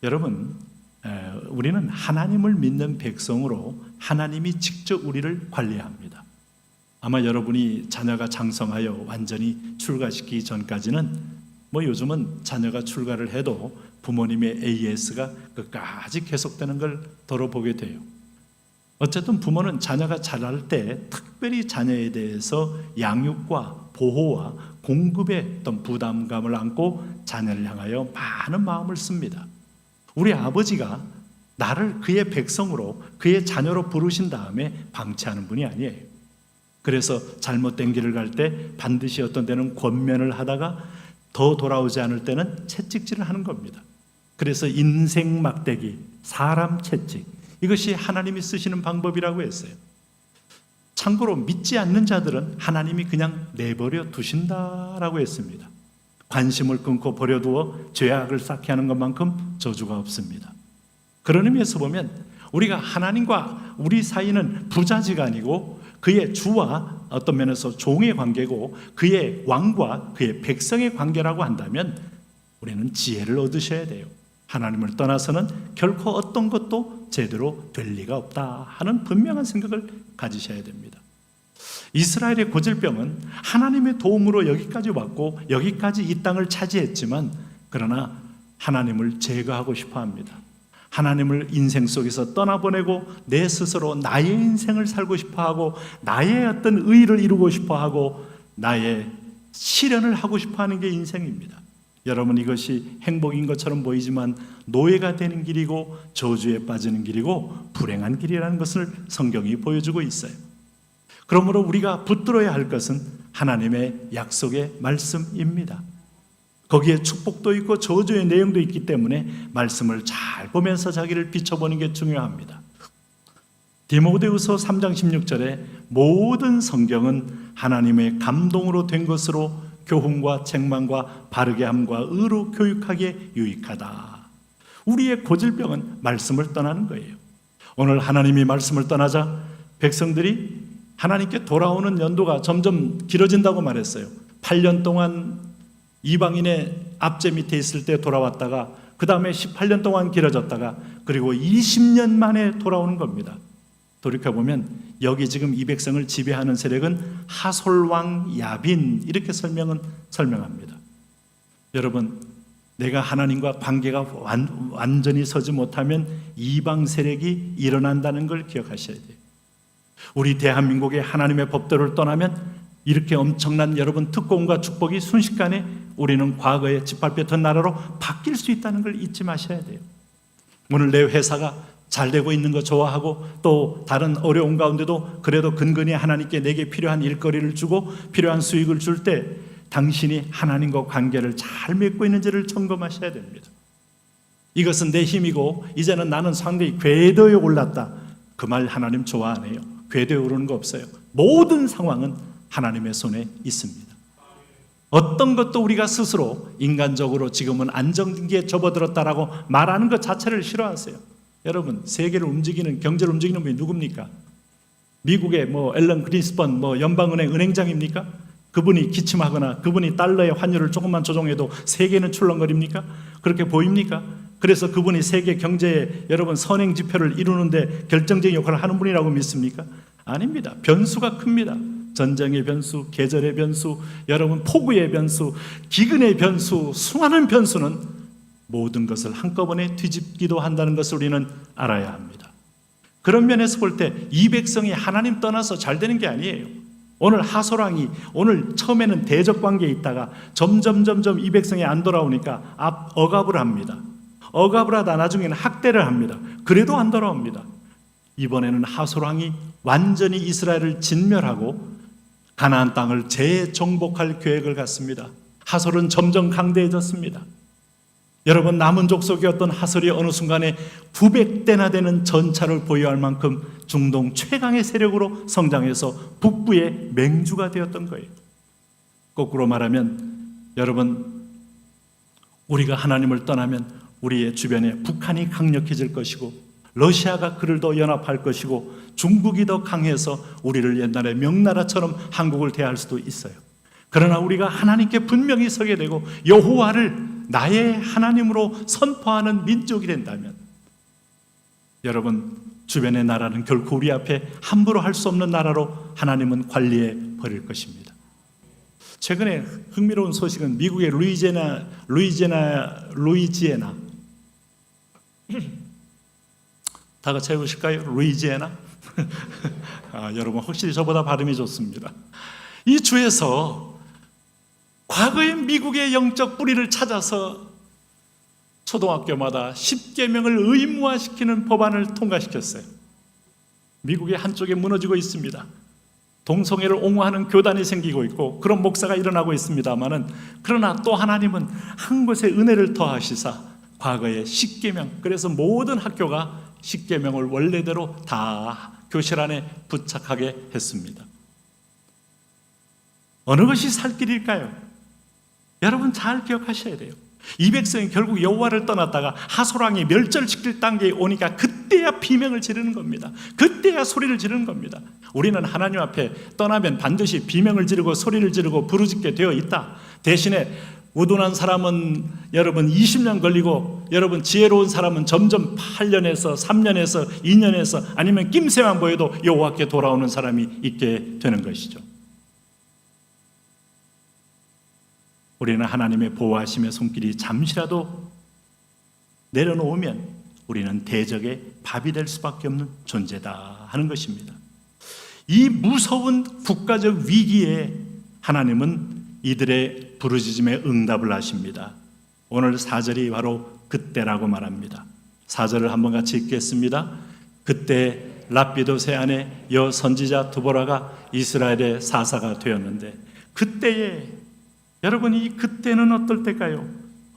여러분, 우리는 하나님을 믿는 백성으로 하나님이 직접 우리를 관리합니다. 아마 여러분이 자녀가 장성하여 완전히 출가시키기 전까지는 요즘은 자녀가 출가를 해도 부모님의 AS가 끝까지 계속되는 걸 들어보게 돼요. 어쨌든 부모는 자녀가 자랄 때 특별히 자녀에 대해서 양육과 보호와 공급의 어떤 부담감을 안고 자녀를 향하여 많은 마음을 씁니다. 우리 아버지가 나를 그의 백성으로, 그의 자녀로 부르신 다음에 방치하는 분이 아니에요. 그래서 잘못된 길을 갈 때 반드시 어떤 때는 권면을 하다가 더 돌아오지 않을 때는 채찍질을 하는 겁니다. 그래서 인생 막대기, 사람 채찍, 이것이 하나님이 쓰시는 방법이라고 했어요. 참고로 믿지 않는 자들은 하나님이 그냥 내버려 두신다라고 했습니다. 관심을 끊고 버려두어 죄악을 쌓게 하는 것만큼 저주가 없습니다. 그런 의미에서 보면 우리가 하나님과 우리 사이는 부자지간이고 그의 주와 어떤 면에서 종의 관계고 그의 왕과 그의 백성의 관계라고 한다면 우리는 지혜를 얻으셔야 돼요. 하나님을 떠나서는 결코 어떤 것도 제대로 될 리가 없다 하는 분명한 생각을 가지셔야 됩니다. 이스라엘의 고질병은 하나님의 도움으로 여기까지 왔고 여기까지 이 땅을 차지했지만 그러나 하나님을 제거하고 싶어 합니다. 하나님을 인생 속에서 떠나보내고 내 스스로 나의 인생을 살고 싶어하고 나의 어떤 의의를 이루고 싶어하고 나의 실현을 하고 싶어하는 게 인생입니다. 여러분, 이것이 행복인 것처럼 보이지만 노예가 되는 길이고 저주에 빠지는 길이고 불행한 길이라는 것을 성경이 보여주고 있어요. 그러므로 우리가 붙들어야 할 것은 하나님의 약속의 말씀입니다. 거기에 축복도 있고 저주의 내용도 있기 때문에 말씀을 잘 보면서 자기를 비춰보는 게 중요합니다. 디모데후서 3장 16절에 모든 성경은 하나님의 감동으로 된 것으로 교훈과 책망과 바르게 함과 의로 교육하기에 유익하다. 우리의 고질병은 말씀을 떠나는 거예요. 오늘 하나님이 말씀을 떠나자 백성들이 하나님께 돌아오는 연도가 점점 길어진다고 말했어요. 8년 동안 이방인의 압제 밑에 있을 때 돌아왔다가 그 다음에 18년 동안 길어졌다가 그리고 20년 만에 돌아오는 겁니다. 돌이켜보면 여기 지금 이 백성을 지배하는 세력은 하솔왕 야빈, 이렇게 설명합니다. 여러분, 내가 하나님과 관계가 완전히 서지 못하면 이방 세력이 일어난다는 걸 기억하셔야 돼요. 우리 대한민국의 하나님의 법도를 떠나면 이렇게 엄청난 여러분 특권과 축복이 순식간에 우리는 과거에 짓밟혔던 나라로 바뀔 수 있다는 걸 잊지 마셔야 돼요. 오늘 내 회사가 잘 되고 있는 거 좋아하고 또 다른 어려운 가운데도 그래도 근근히 하나님께 내게 필요한 일거리를 주고 필요한 수익을 줄 때 당신이 하나님과 관계를 잘 맺고 있는지를 점검하셔야 됩니다. 이것은 내 힘이고 이제는 나는 상당히 궤도에 올랐다. 그 말 하나님 좋아 안 해요. 궤도에 오르는 거 없어요. 모든 상황은 하나님의 손에 있습니다. 어떤 것도 우리가 스스로 인간적으로 지금은 안정기에 접어들었다라고 말하는 것 자체를 싫어하세요. 여러분, 세계를 움직이는, 경제를 움직이는 분이 누굽니까? 미국의 앨런 그린스펀 연방은행 은행장입니까? 그분이 기침하거나 그분이 달러의 환율을 조금만 조정해도 세계는 출렁거립니까? 그렇게 보입니까? 그래서 그분이 세계 경제에 여러분 선행 지표를 이루는데 결정적인 역할을 하는 분이라고 믿습니까? 아닙니다. 변수가 큽니다. 전쟁의 변수, 계절의 변수, 여러분 폭우의 변수, 기근의 변수, 수많은 변수는 모든 것을 한꺼번에 뒤집기도 한다는 것을 우리는 알아야 합니다. 그런 면에서 볼 때 이 백성이 하나님 떠나서 잘 되는 게 아니에요. 오늘 하솔왕이 오늘 처음에는 대적 관계에 있다가 점점 이 백성이 안 돌아오니까 억압을 합니다. 억압을 하다 나중에는 학대를 합니다. 그래도 안 돌아옵니다. 이번에는 하솔왕이 완전히 이스라엘을 진멸하고 가나안 땅을 재정복할 계획을 갖습니다. 하솔은 점점 강대해졌습니다. 여러분, 남은 족속이었던 하솔이 어느 순간에 900대나 되는 전차를 보유할 만큼 중동 최강의 세력으로 성장해서 북부의 맹주가 되었던 거예요. 거꾸로 말하면 여러분, 우리가 하나님을 떠나면 우리의 주변에 북한이 강력해질 것이고 러시아가 그를 더 연합할 것이고 중국이 더 강해서 우리를 옛날에 명나라처럼 한국을 대할 수도 있어요. 그러나 우리가 하나님께 분명히 서게 되고 여호와를 나의 하나님으로 선포하는 민족이 된다면 여러분, 주변의 나라는 결코 우리 앞에 함부로 할 수 없는 나라로 하나님은 관리해 버릴 것입니다. 최근에 흥미로운 소식은 미국의 루이지애나 다 같이 해보실까요? 루이지애나? 여러분, 확실히 저보다 발음이 좋습니다. 이 주에서 과거의 미국의 영적 뿌리를 찾아서 초등학교마다 10계명을 의무화시키는 법안을 통과시켰어요. 미국의 한쪽에 무너지고 있습니다. 동성애를 옹호하는 교단이 생기고 있고 그런 목사가 일어나고 있습니다만은, 그러나 또 하나님은 한 곳에 은혜를 더하시사 과거의 10계명, 그래서 모든 학교가 10계명을 원래대로 다 교실 안에 부착하게 했습니다. 어느 것이 살 길일까요? 여러분, 잘 기억하셔야 돼요. 이 백성이 결국 여호와를 떠났다가 하솔왕이 멸절시킬 단계에 오니까 그때야 비명을 지르는 겁니다. 그때야 소리를 지르는 겁니다. 우리는 하나님 앞에 떠나면 반드시 비명을 지르고 소리를 지르고 부르짖게 되어 있다. 대신에 우둔한 사람은 여러분 20년 걸리고, 여러분 지혜로운 사람은 점점 8년에서 3년에서 2년에서 아니면 낌새만 보여도 여호와께 돌아오는 사람이 있게 되는 것이죠. 우리는 하나님의 보호하심의 손길이 잠시라도 내려놓으면 우리는 대적의 밥이 될 수밖에 없는 존재다 하는 것입니다. 이 무서운 국가적 위기에 하나님은 이들의 부르짖음에 응답을 하십니다. 오늘 4절이 바로 그때라고 말합니다. 4절을 한번 같이 읽겠습니다. 그때 랍비도 세안의 여 선지자 드보라가 이스라엘의 사사가 되었는데, 그때에 여러분, 이 그때는 어떨 때일까요?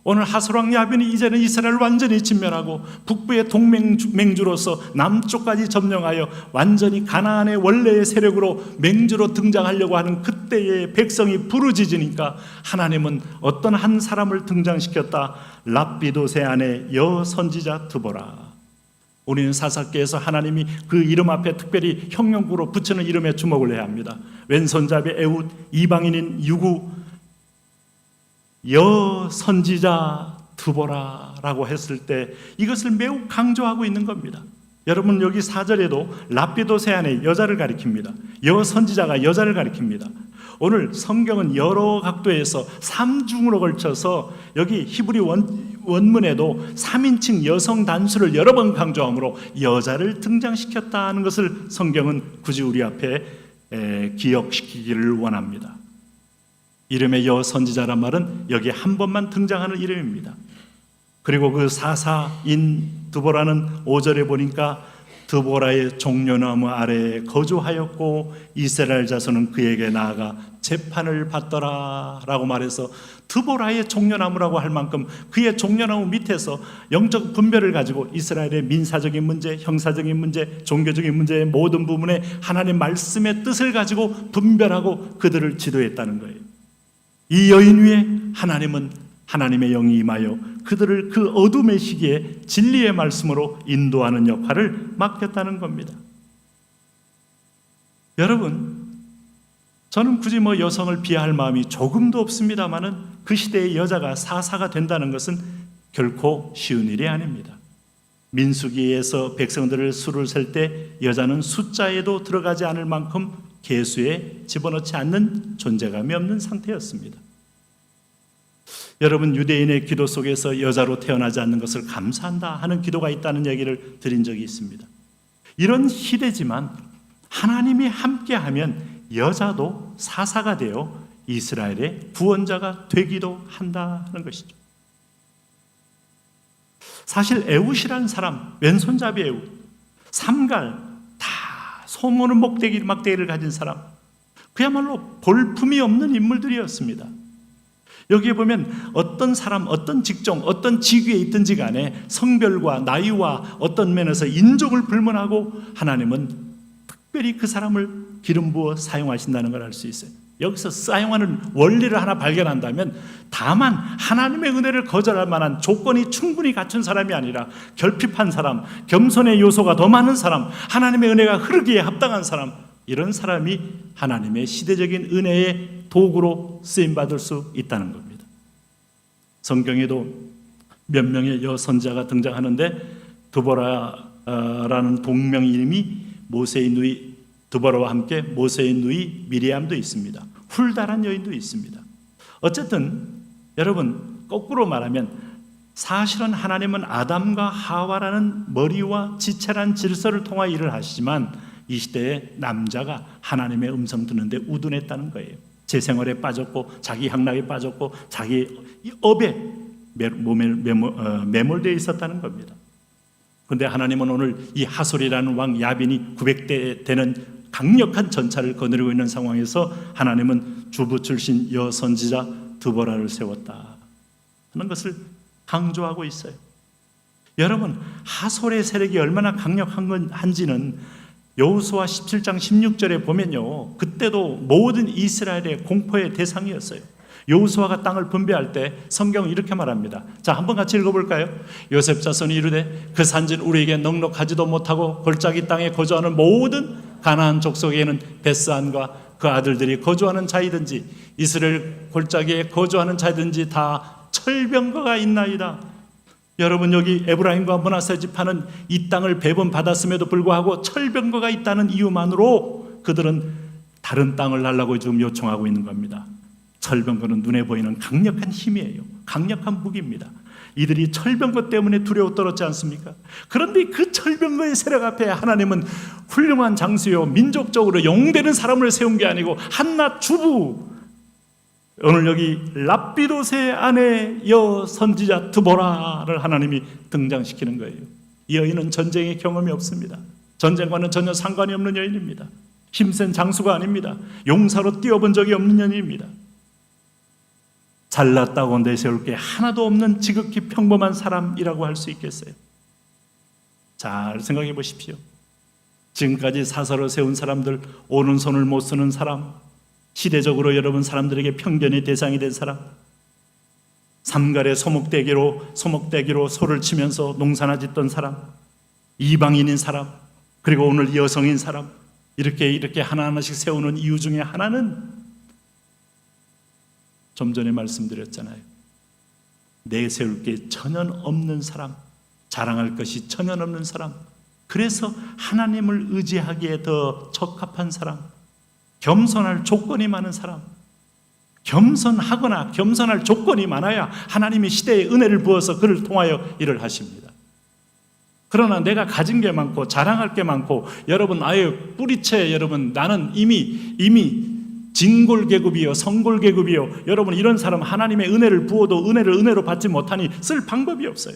오늘 하솔왕 야빈이 이제는 이스라엘을 완전히 진멸하고 북부의 동맹주로서 남쪽까지 점령하여 완전히 가나안의 원래의 세력으로 맹주로 등장하려고 하는 그때의 백성이 부르짖으니까 하나님은 어떤 한 사람을 등장시켰다. 랍비도세 안에 여 선지자 드보라. 우리는 사사계에서 하나님이 그 이름 앞에 특별히 형용구로 붙이는 이름에 주목을 해야 합니다. 왼손잡이 에훗, 이방인인 유구, 여 선지자 드보라라고 했을 때 이것을 매우 강조하고 있는 겁니다. 여러분, 여기 4절에도 랍비도세 안에 여자를 가리킵니다. 여 선지자가 여자를 가리킵니다. 오늘 성경은 여러 각도에서 3중으로 걸쳐서 여기 히브리 원문에도 3인칭 여성 단수를 여러 번 강조하므로 여자를 등장시켰다는 것을 성경은 굳이 우리 앞에 기억시키기를 원합니다. 이름의 여 선지자란 말은 여기 한 번만 등장하는 이름입니다. 그리고 그 사사인 드보라는 5절에 보니까 드보라의 종려나무 아래에 거주하였고 이스라엘 자손은 그에게 나아가 재판을 받더라 라고 말해서, 드보라의 종려나무라고 할 만큼 그의 종려나무 밑에서 영적 분별을 가지고 이스라엘의 민사적인 문제, 형사적인 문제, 종교적인 문제의 모든 부분에 하나님 말씀의 뜻을 가지고 분별하고 그들을 지도했다는 거예요. 이 여인 위에 하나님은 하나님의 영이 임하여 그들을 그 어둠의 시기에 진리의 말씀으로 인도하는 역할을 맡겼다는 겁니다. 여러분, 저는 굳이 여성을 비하할 마음이 조금도 없습니다만은 그 시대의 여자가 사사가 된다는 것은 결코 쉬운 일이 아닙니다. 민수기에서 백성들을 수를 셀 때 여자는 숫자에도 들어가지 않을 만큼 계수에 집어넣지 않는 존재감이 없는 상태였습니다. 여러분, 유대인의 기도 속에서 여자로 태어나지 않는 것을 감사한다 하는 기도가 있다는 얘기를 드린 적이 있습니다. 이런 시대지만 하나님이 함께하면 여자도 사사가 되어 이스라엘의 구원자가 되기도 한다는 것이죠. 사실 에훗이라는 사람, 왼손잡이 에훗, 삼갈, 다 소모는 막대기를 가진 사람, 그야말로 볼품이 없는 인물들이었습니다. 여기에 보면 어떤 사람, 어떤 직종, 어떤 직위에 있든지 간에 성별과 나이와 어떤 면에서 인종을 불문하고 하나님은 특별히 그 사람을 기름 부어 사용하신다는 걸 알 수 있어요. 여기서 사용하는 원리를 하나 발견한다면 다만 하나님의 은혜를 거절할 만한 조건이 충분히 갖춘 사람이 아니라 결핍한 사람, 겸손의 요소가 더 많은 사람, 하나님의 은혜가 흐르기에 합당한 사람, 이런 사람이 하나님의 시대적인 은혜의 도구로 쓰임받을 수 있다는 겁니다. 성경에도 몇 명의 여선지자가 등장하는데 드보라라는 동명 이름이 모세의 누이 드보라와 함께 모세의 누이 미리암도 있습니다. 훌다란 여인도 있습니다. 어쨌든 여러분, 거꾸로 말하면 사실은 하나님은 아담과 하와라는 머리와 지체란 질서를 통하 일을 하시지만 이 시대에 남자가 하나님의 음성 듣는데 우둔했다는 거예요. 제 생활에 빠졌고 자기 향락에 빠졌고 자기 업에 매몰되어 있었다는 겁니다. 그런데 하나님은 오늘 이 하솔이라는 왕 야빈이 900대 되는 강력한 전차를 거느리고 있는 상황에서 하나님은 주부 출신 여선지자 드보라를 세웠다 하는 것을 강조하고 있어요. 여러분, 하솔의 세력이 얼마나 강력한지는 여호수아 17장 16절에 보면요, 그때도 모든 이스라엘의 공포의 대상이었어요. 여호수아가 땅을 분배할 때 성경은 이렇게 말합니다. 자, 한번 같이 읽어볼까요? 요셉 자손이 이르되 그 산지는 우리에게 넉넉하지도 못하고 골짜기 땅에 거주하는 모든 가나안 족속에는 베스안과 그 아들들이 거주하는 자이든지 이스라엘 골짜기에 거주하는 자이든지 다 철병거가 있나이다. 여러분, 여기 에브라임과 므낫세 지파는 이 땅을 배분받았음에도 불구하고 철병거가 있다는 이유만으로 그들은 다른 땅을 달라고 지금 요청하고 있는 겁니다. 철병거는 눈에 보이는 강력한 힘이에요. 강력한 무기입니다. 이들이 철병거 때문에 두려워 떨었지 않습니까? 그런데 그 철병거의 세력 앞에 하나님은 훌륭한 장수요, 민족적으로 영되는 사람을 세운 게 아니고 한낱 주부, 오늘 여기 랍비도세 아내 여선지자 드보라를 하나님이 등장시키는 거예요. 이 여인은 전쟁의 경험이 없습니다. 전쟁과는 전혀 상관이 없는 여인입니다. 힘센 장수가 아닙니다. 용사로 뛰어본 적이 없는 여인입니다. 잘났다고 내세울 게 하나도 없는 지극히 평범한 사람이라고 할 수 있겠어요. 잘 생각해 보십시오. 지금까지 사서를 세운 사람들, 오른손을 못 쓰는 사람, 시대적으로 여러분 사람들에게 편견의 대상이 된 사람, 삼갈의 소목대기로 소를 치면서 농사나 짓던 사람, 이방인인 사람, 그리고 오늘 여성인 사람, 이렇게 하나하나씩 세우는 이유 중에 하나는 좀 전에 말씀드렸잖아요. 내세울 게 전혀 없는 사람, 자랑할 것이 전혀 없는 사람, 그래서 하나님을 의지하기에 더 적합한 사람, 겸손할 조건이 많은 사람, 겸손하거나 겸손할 조건이 많아야 하나님이 시대에 은혜를 부어서 그를 통하여 일을 하십니다. 그러나 내가 가진 게 많고 자랑할 게 많고, 여러분 아예 뿌리채, 여러분 나는 이미 진골계급이요 성골계급이요, 여러분 이런 사람 하나님의 은혜를 부어도 은혜로 받지 못하니 쓸 방법이 없어요.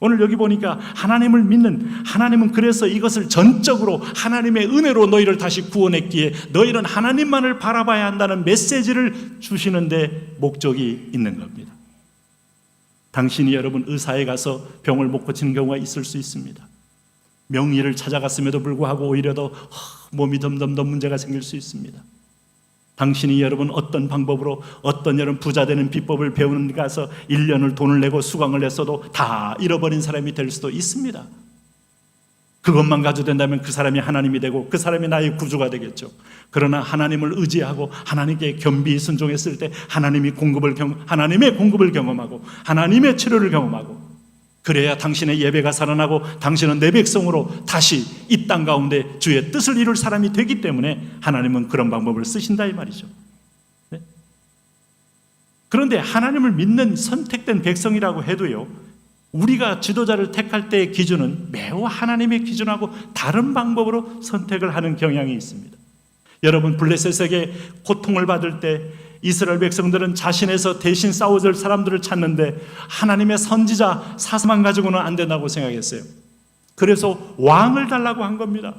오늘 여기 보니까 하나님을 믿는 하나님은 그래서 이것을 전적으로 하나님의 은혜로 너희를 다시 구원했기에 너희는 하나님만을 바라봐야 한다는 메시지를 주시는데 목적이 있는 겁니다. 당신이 여러분 의사에 가서 병을 못 고치는 경우가 있을 수 있습니다. 명의를 찾아갔음에도 불구하고 오히려 더 몸이 점점 더 문제가 생길 수 있습니다. 당신이 여러분 어떤 방법으로 어떤 여러분 부자 되는 비법을 배우는 데 가서 1년을 돈을 내고 수강을 했어도 다 잃어버린 사람이 될 수도 있습니다. 그것만 가지고 된다면 그 사람이 하나님이 되고 그 사람이 나의 구주가 되겠죠. 그러나 하나님을 의지하고 하나님께 겸비히 순종했을 때 하나님의 공급을 경험하고 하나님의 치료를 경험하고, 그래야 당신의 예배가 살아나고 당신은 내 백성으로 다시 이 땅 가운데 주의 뜻을 이룰 사람이 되기 때문에 하나님은 그런 방법을 쓰신다 이 말이죠. 네? 그런데 하나님을 믿는 선택된 백성이라고 해도요, 우리가 지도자를 택할 때의 기준은 매우 하나님의 기준하고 다른 방법으로 선택을 하는 경향이 있습니다. 여러분, 블레셋에게 고통을 받을 때 이스라엘 백성들은 자신에서 대신 싸워줄 사람들을 찾는데 하나님의 선지자 사사만 가지고는 안 된다고 생각했어요. 그래서 왕을 달라고 한 겁니다.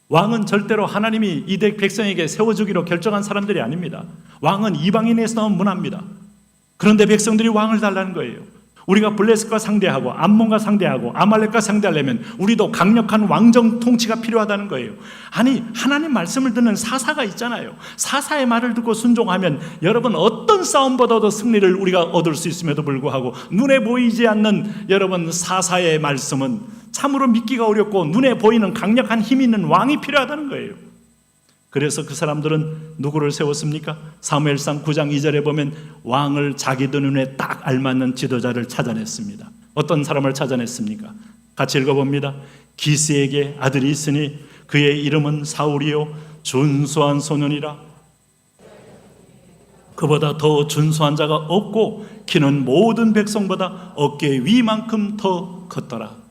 왕은 절대로 하나님이 이 백성에게 세워주기로 결정한 사람들이 아닙니다. 왕은 이방인에서 나온 문화입니다. 그런데 백성들이 왕을 달라는 거예요. 우리가 블레셋과 상대하고 암몬과 상대하고 아말렉과 상대하려면 우리도 강력한 왕정 통치가 필요하다는 거예요. 아니, 하나님 말씀을 듣는 사사가 있잖아요. 사사의 말을 듣고 순종하면 여러분 어떤 싸움보다도 승리를 우리가 얻을 수 있음에도 불구하고 눈에 보이지 않는 여러분 사사의 말씀은 참으로 믿기가 어렵고 눈에 보이는 강력한 힘 있는 왕이 필요하다는 거예요. 그래서 그 사람들은 누구를 세웠습니까? 사무엘상 9장 2절에 보면 왕을 자기들 눈에 딱 알맞는 지도자를 찾아냈습니다. 어떤 사람을 찾아냈습니까? 같이 읽어봅니다. 기스에게 아들이 있으니 그의 이름은 사울이요 준수한 소년이라. 그보다 더 준수한 자가 없고 키는 모든 백성보다 어깨 위만큼 더 컸더라.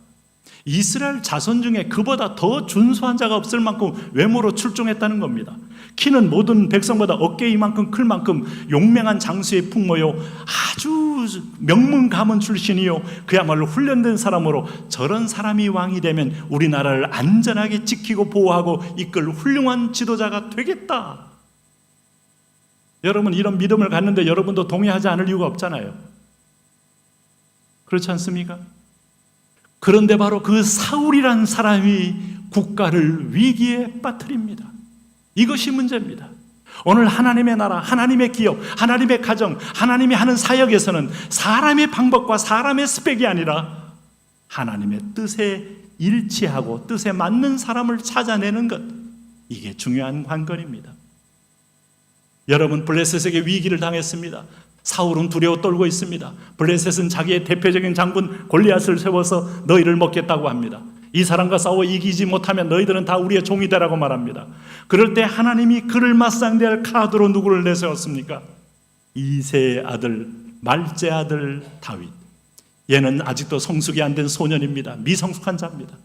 이스라엘 자손 중에 그보다 더 준수한 자가 없을 만큼 외모로 출중했다는 겁니다. 키는 모든 백성보다 어깨 이만큼 클 만큼 용맹한 장수의 풍모요 아주 명문 가문 출신이요 그야말로 훈련된 사람으로 저런 사람이 왕이 되면 우리나라를 안전하게 지키고 보호하고 이끌 훌륭한 지도자가 되겠다. 여러분 이런 믿음을 갖는데 여러분도 동의하지 않을 이유가 없잖아요. 그렇지 않습니까? 그런데 바로 그 사울이란 사람이 국가를 위기에 빠뜨립니다. 이것이 문제입니다. 오늘 하나님의 나라, 하나님의 기업, 하나님의 가정, 하나님이 하는 사역에서는 사람의 방법과 사람의 스펙이 아니라 하나님의 뜻에 일치하고 뜻에 맞는 사람을 찾아내는 것, 이게 중요한 관건입니다. 여러분 블레셋에게 위기를 당했습니다. 사울은 두려워 떨고 있습니다. 블레셋은 자기의 대표적인 장군 골리앗을 세워서 너희를 먹겠다고 합니다. 이 사람과 싸워 이기지 못하면 너희들은 다 우리의 종이 되라고 말합니다. 그럴 때 하나님이 그를 맞상대할 카드로 누구를 내세웠습니까? 이새의 아들, 말제 아들 다윗. 얘는 아직도 성숙이 안 된 소년입니다. 미성숙한 자입니다.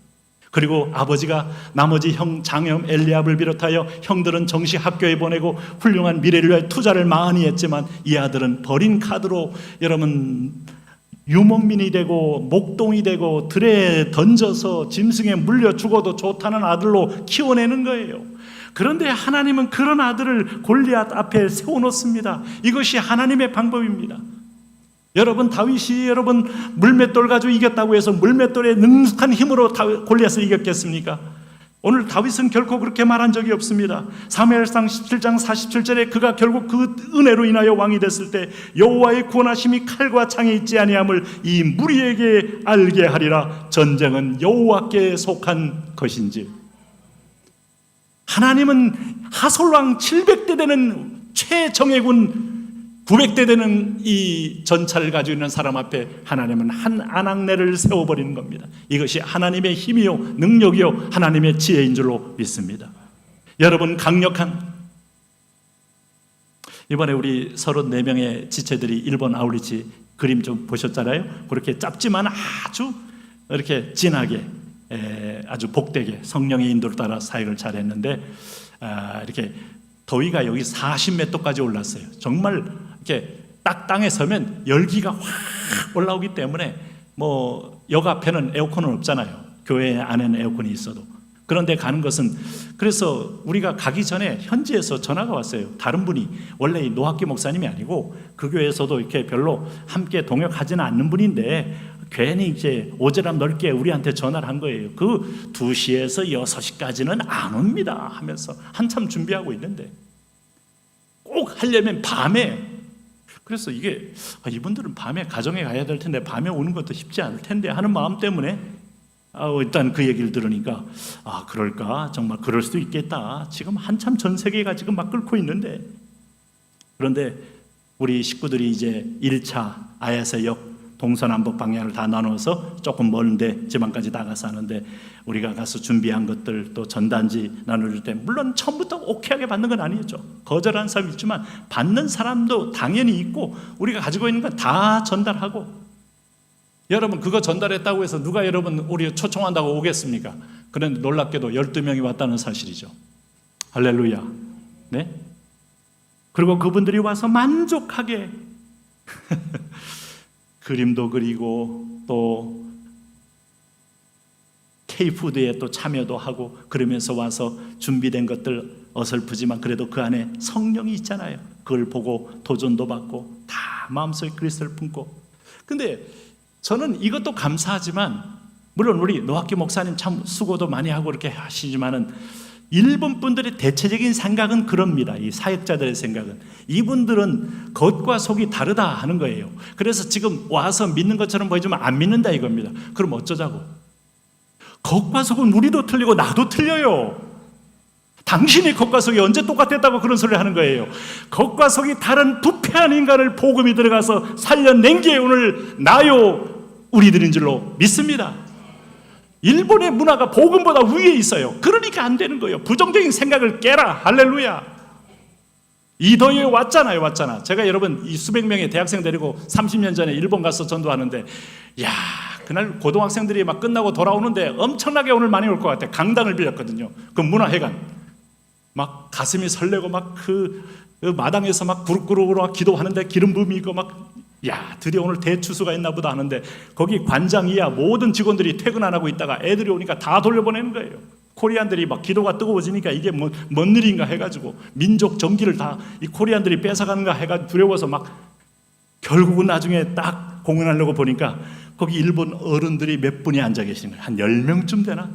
그리고 아버지가 나머지 형 장형 엘리압을 비롯하여 형들은 정시 학교에 보내고 훌륭한 미래를 위해 투자를 많이 했지만 이 아들은 버린 카드로 여러분 유목민이 되고 목동이 되고 들에 던져서 짐승에 물려 죽어도 좋다는 아들로 키워내는 거예요. 그런데 하나님은 그런 아들을 골리앗 앞에 세워놓습니다. 이것이 하나님의 방법입니다. 여러분 다윗이 여러분 물맷돌 가지고 이겼다고 해서 물맷돌의 능숙한 힘으로 골리앗을 이겼겠습니까? 오늘 다윗은 결코 그렇게 말한 적이 없습니다. 사무엘상 17장 47절에 그가 결국 그 은혜로 인하여 왕이 됐을 때 여호와의 구원하심이 칼과 창에 있지 아니함을 이 무리에게 알게 하리라. 전쟁은 여호와께 속한 것인지. 하나님은 하솔왕 700대 되는 최정예군 900대 되는 이 전차를 가지고 있는 사람 앞에 하나님은 한 아낙네를 세워버리는 겁니다. 이것이 하나님의 힘이요 능력이요 하나님의 지혜인 줄로 믿습니다. 여러분 강력한 이번에 우리 34명의 지체들이 일본 아울리치 그림 좀 보셨잖아요. 그렇게 짧지만 아주 이렇게 진하게 아주 복되게 성령의 인도를 따라 사역을 잘했는데 이렇게 더위가 여기 40몇 도까지 올랐어요. 정말 이렇게 딱 땅에 서면 열기가 확 올라오기 때문에 뭐 역 앞에는 에어컨은 없잖아요. 교회 안에는 에어컨이 있어도. 그런데 가는 것은 그래서 우리가 가기 전에 현지에서 전화가 왔어요. 다른 분이 원래 노학기 목사님이 아니고 그 교회에서도 이렇게 별로 함께 동역하지는 않는 분인데 괜히 이제 오지랖 넓게 우리한테 전화를 한 거예요. 그 2시에서 6시까지는 안 옵니다 하면서 한참 준비하고 있는데 꼭 하려면 밤에. 그래서 이게 이분들은 밤에 가정에 가야 될 텐데 밤에 오는 것도 쉽지 않을 텐데 하는 마음 때문에 일단 그 얘기를 들으니까 그럴까? 정말 그럴 수도 있겠다. 지금 한참 전 세계가 지금 막 끓고 있는데. 그런데 우리 식구들이 이제 1차 아야세역 동서남북 방향을 다 나눠서 조금 먼데 지방까지 나가서 하는데 우리가 가서 준비한 것들 또 전단지 나눠줄 때 물론 처음부터 오케이하게 받는 건 아니었죠. 거절한 사람이 있지만 받는 사람도 당연히 있고 우리가 가지고 있는 건 다 전달하고. 여러분 그거 전달했다고 해서 누가 여러분 우리 초청한다고 오겠습니까? 그런데 놀랍게도 12명이 왔다는 사실이죠. 할렐루야. 네? 그리고 그분들이 와서 만족하게 그림도 그리고 또 K푸드에 또 참여도 하고 그러면서 와서 준비된 것들 어설프지만 그래도 그 안에 성령이 있잖아요. 그걸 보고 도전도 받고 다 마음속에 그리스도를 품고. 근데 저는 이것도 감사하지만 물론 우리 노학기 목사님 참 수고도 많이 하고 이렇게 하시지만은 일본 분들의 대체적인 생각은 그럽니다. 이 사역자들의 생각은 이분들은 겉과 속이 다르다 하는 거예요. 그래서 지금 와서 믿는 것처럼 보이지만 안 믿는다 이겁니다. 그럼 어쩌자고? 겉과 속은 우리도 틀리고 나도 틀려요. 당신이 겉과 속이 언제 똑같았다고 그런 소리를 하는 거예요. 겉과 속이 다른 부패한 인간을 복음이 들어가서 살려낸 게 오늘 나요 우리들인 줄로 믿습니다. 일본의 문화가 복음보다 위에 있어요. 그러니까 안 되는 거예요. 부정적인 생각을 깨라. 할렐루야. 이도에 왔잖아. 제가 여러분 이 수백 명의 대학생 데리고 30년 전에 일본 가서 전도하는데 야 그날 고등학생들이 막 끝나고 돌아오는데 엄청나게 오늘 많이 올 것 같아. 강당을 빌렸거든요. 그 문화회관 막 가슴이 설레고 막 그 마당에서 막 그룹그룹으로 기도하는데 기름 부음이 있고 막 야 드디어 오늘 대추수가 있나 보다 하는데 거기 관장 이하 모든 직원들이 퇴근 안 하고 있다가 애들이 오니까 다 돌려보내는 거예요. 코리안들이 막 기도가 뜨거워지니까 이게 뭔 일인가 해가지고 민족 정기를 다 이 코리안들이 뺏어가는가 해가 두려워서 막 결국은 나중에 딱 공연하려고 보니까 거기 일본 어른들이 몇 분이 앉아 계시는 거예요. 한 10명쯤 되나?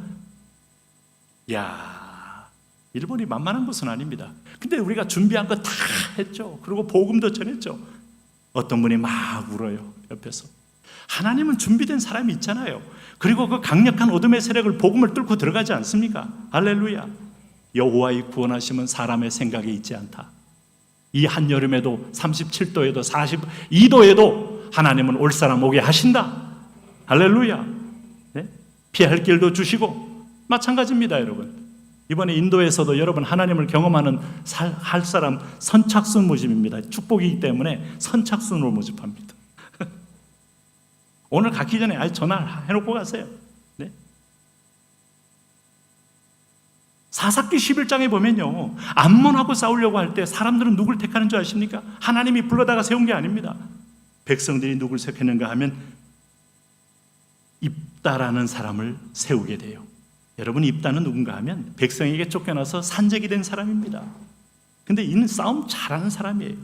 야 일본이 만만한 곳은 아닙니다. 근데 우리가 준비한 거 다 했죠. 그리고 복음도 전했죠. 어떤 분이 막 울어요. 옆에서. 하나님은 준비된 사람이 있잖아요. 그리고 그 강력한 어둠의 세력을 복음을 뚫고 들어가지 않습니까? 할렐루야. 여호와의 구원하심은 사람의 생각에 있지 않다. 이 한여름에도 37도에도 42도에도 하나님은 올 사람 오게 하신다. 할렐루야. 네? 피할 길도 주시고 마찬가지입니다, 여러분. 이번에 인도에서도 여러분 하나님을 경험하는 할 사람 선착순 모집입니다. 축복이기 때문에 선착순으로 모집합니다. 오늘 가기 전에 전화해놓고 가세요. 네? 사사기 11장에 보면요 암몬하고 싸우려고 할 때 사람들은 누굴 택하는 줄 아십니까? 하나님이 불러다가 세운 게 아닙니다. 백성들이 누굴 택했는가 하면 입다라는 사람을 세우게 돼요. 여러분 입다는 누군가 하면 백성에게 쫓겨나서 산적이 된 사람입니다. 근데 이는 싸움 잘하는 사람이에요.